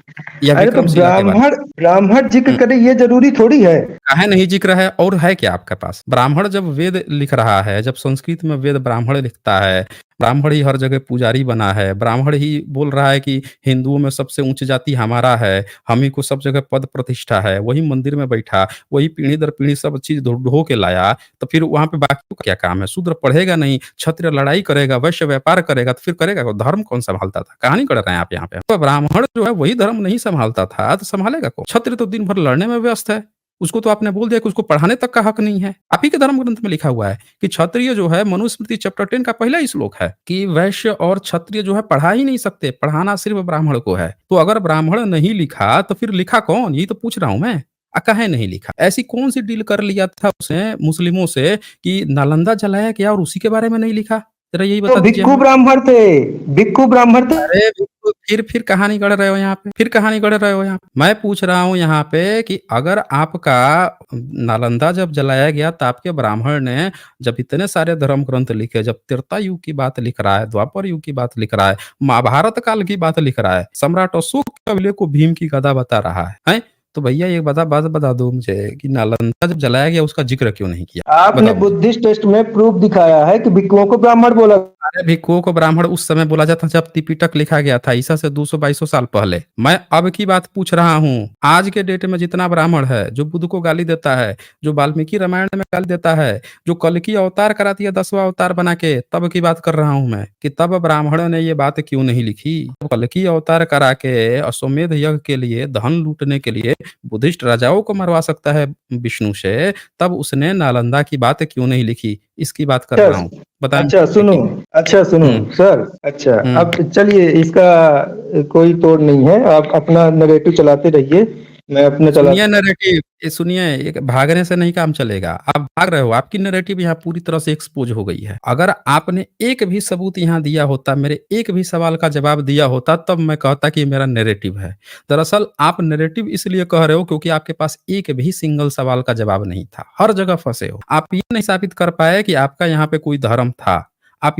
या अरे तो विक्रमशिला के बारे ब्राह्मण ब्राह्मण जिक्र में। करे ये जरूरी थोड़ी है। काहे नहीं ज़िक्र है और है क्या आपके पास? ब्राह्मण जब वेद लिख रहा है, जब संस्कृत में वेद ब्राह्मण लिखता है, ब्राह्मण ही हर जगह पुजारी बना है, ब्राह्मण ही बोल रहा है कि हिंदुओं में सबसे उच्च जाति हमारा है, हम ही को सब जगह पद प्रतिष्ठा है, वही मंदिर में बैठा, वही पीढ़ी दर पीढ़ी सब चीज़ ढो के लाया, तो फिर वहाँ पे बाकियों का क्या काम है? शूद्र पढ़ेगा नहीं, क्षत्रिय लड़ाई करेगा, वैश्य व्यापार करेगा, तो फिर करेगा कौन? धर्म कौन सँभालता था? कहानी गढ़ रहे हैं आप यहाँ पे। तो ब्राह्मण जो है वही धर्म नहीं सँभालता था, तो सँभालेगा कौन? क्षत्रिय तो दिन भर लड़ने में व्यस्त है। उसको तो आपने बोल दिया कि उसको पढ़ाने तक का हक नहीं है। आप ही के धर्म ग्रंथ में लिखा हुआ है कि क्षत्रिय जो है मनुस्मृति चैप्टर 10 का पहला ही श्लोक है कि वैश्य और क्षत्रिय जो है पढ़ा ही नहीं सकते, पढ़ाना सिर्फ ब्राह्मण को है। तो अगर ब्राह्मण नहीं लिखा तो फिर लिखा कौन? यही तो पूछ रहा हूँ मैं। काहे नहीं लिखा? ऐसी कौन-सी डील कर लिया था उसने मुस्लिमों से कि नालंदा जलाया गया और उसी के बारे में नहीं लिखा? ज़रा यही तो बता दीजिए भिक्खु हमें। ब्राह्मण थे। भिक्खु ब्राह्मण थे। अरे बिल्कुल, फिर कहानी गढ़ रहे हो यहाँ पे, फिर कहानी गढ़ रहे हो यहाँ पे। मैं पूछ रहा हूँ यहाँ पे कि अगर आपका नालंदा जब जलाया गया तो आपके ब्राह्मण ने जब इतने सारे धर्म ग्रंथ लिखे, जब त्रेता युग की बात लिख रहा है, द्वापर युग की बात लिख रहा है, महाभारत काल की बात लिख रहा है, सम्राट अशोक के अवले को भीम की गदा बता रहा है, हैं? तो भैया एक बात बता दो मुझे कि नालंदा जब जलाया गया उसका जिक्र क्यों नहीं किया? आपने बताओ मुझे। बुद्धिस्ट टेस्ट में प्रूफ दिखाया है कि भिक्षुओं को ब्राह्मण बोला। अरे भिक्षुओं को ब्राह्मण उस समय बोला जाता जब त्रिपिटक लिखा गया था ईसा से 200-250 साल पहले। मैं अब की बात पूछ रहा हूँ। आज के डेट में जितना ब्राह्मण है, जो बुद्ध को गाली देता है, जो वाल्मीकि रामायण में गाली देता है, जो कल्कि अवतार करा दिया 10वां अवतार बना के, तब की बात कर रहा हूँ मैं कि तब ब्राह्मणों ने ये बात क्यों नहीं लिखी? कल्कि अवतार करा के अश्वमेध यज्ञ के लिए, धन लूटने के लिए बुद्धिस्ट राजाओं को मरवा सकता है विष्णु से, तब उसने नालंदा की बात क्यों नहीं लिखी? इसकी बात कर रहा हूँ। बताएँ अच्छा मुझे सुनो। कि अच्छा सुनो हुँ, सर। अच्छा हुँ। अब चलिए इसका कोई तोड़ नहीं है। आप अपना नैरेटिव चलाते रहिए। मैं अपना चला। सुनिए नैरेटिव, ये सुनिए, ये भागने से नहीं काम चलेगा। आप भाग रहे हो, आपकी नैरेटिव यहाँ पूरी तरह से एक्सपोज़ हो गई है। अगर आपने एक भी सबूत यहाँ दिया होता, मेरे एक भी सवाल का जवाब दिया होता, तब मैं कहता कि ये मेरा नैरेटिव है। दरअसल आप नैरेटिव इसलिए कह रहे हो क्योंकि आपके पास एक भी सिंगल सवाल का जवाब नहीं था। हर जगह फँसे हो। आप ये नहीं साबित कर पाए कि आपका यहाँ पे कोई धर्म था। आप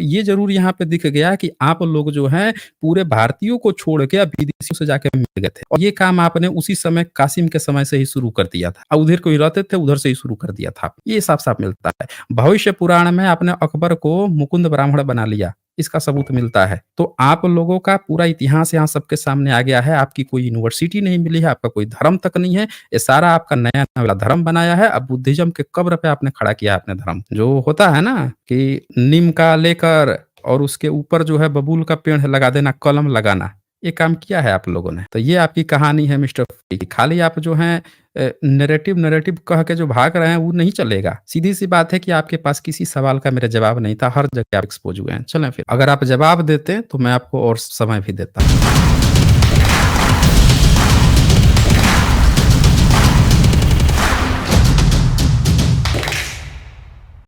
ये ज़रूर यहाँ पे दिख गया कि आप लोग जो हैं पूरे भारतीयों को छोड़ के अब विदेशियों से जाके मिल गए थे और ये काम आपने उसी समय कासिम के समय से ही शुरू कर दिया था। उधर कोई रहते थे उधर से ही शुरू कर दिया था। ये साफ-साफ मिलता है। भविष्य पुराण में आपने अकबर को मुकुंद ब्राह्मण बना लिया, इसका सबूत मिलता है। तो आप लोगों का पूरा इतिहास यहाँ सबके सामने आ गया है। आपकी कोई यूनिवर्सिटी नहीं मिली है, आपका कोई धर्म तक नहीं है। ये सारा आपका नया वाला धर्म बनाया है। अब बुद्धिज़्म के कब्र पे आपने खड़ा किया है अपने धर्म। जो होता है ना कि नीम का लेकर और उसके ऊपर जो है बबूल का पेड़ लगा देना, कलम लगाना, ये काम किया है आप लोगों ने। तो ये आपकी कहानी है मिस्टर फ़कीर। खाली आप जो हैं नैरेटिव नैरेटिव कह के जो भाग रहे हैं वो नहीं चलेगा। सीधी-सी बात है कि आपके पास किसी सवाल का मेरा जवाब नहीं था, हर जगह आप एक्सपोज़ हुए हैं। चलें फिर, अगर आप जवाब देते तो मैं आपको और समय भी देता।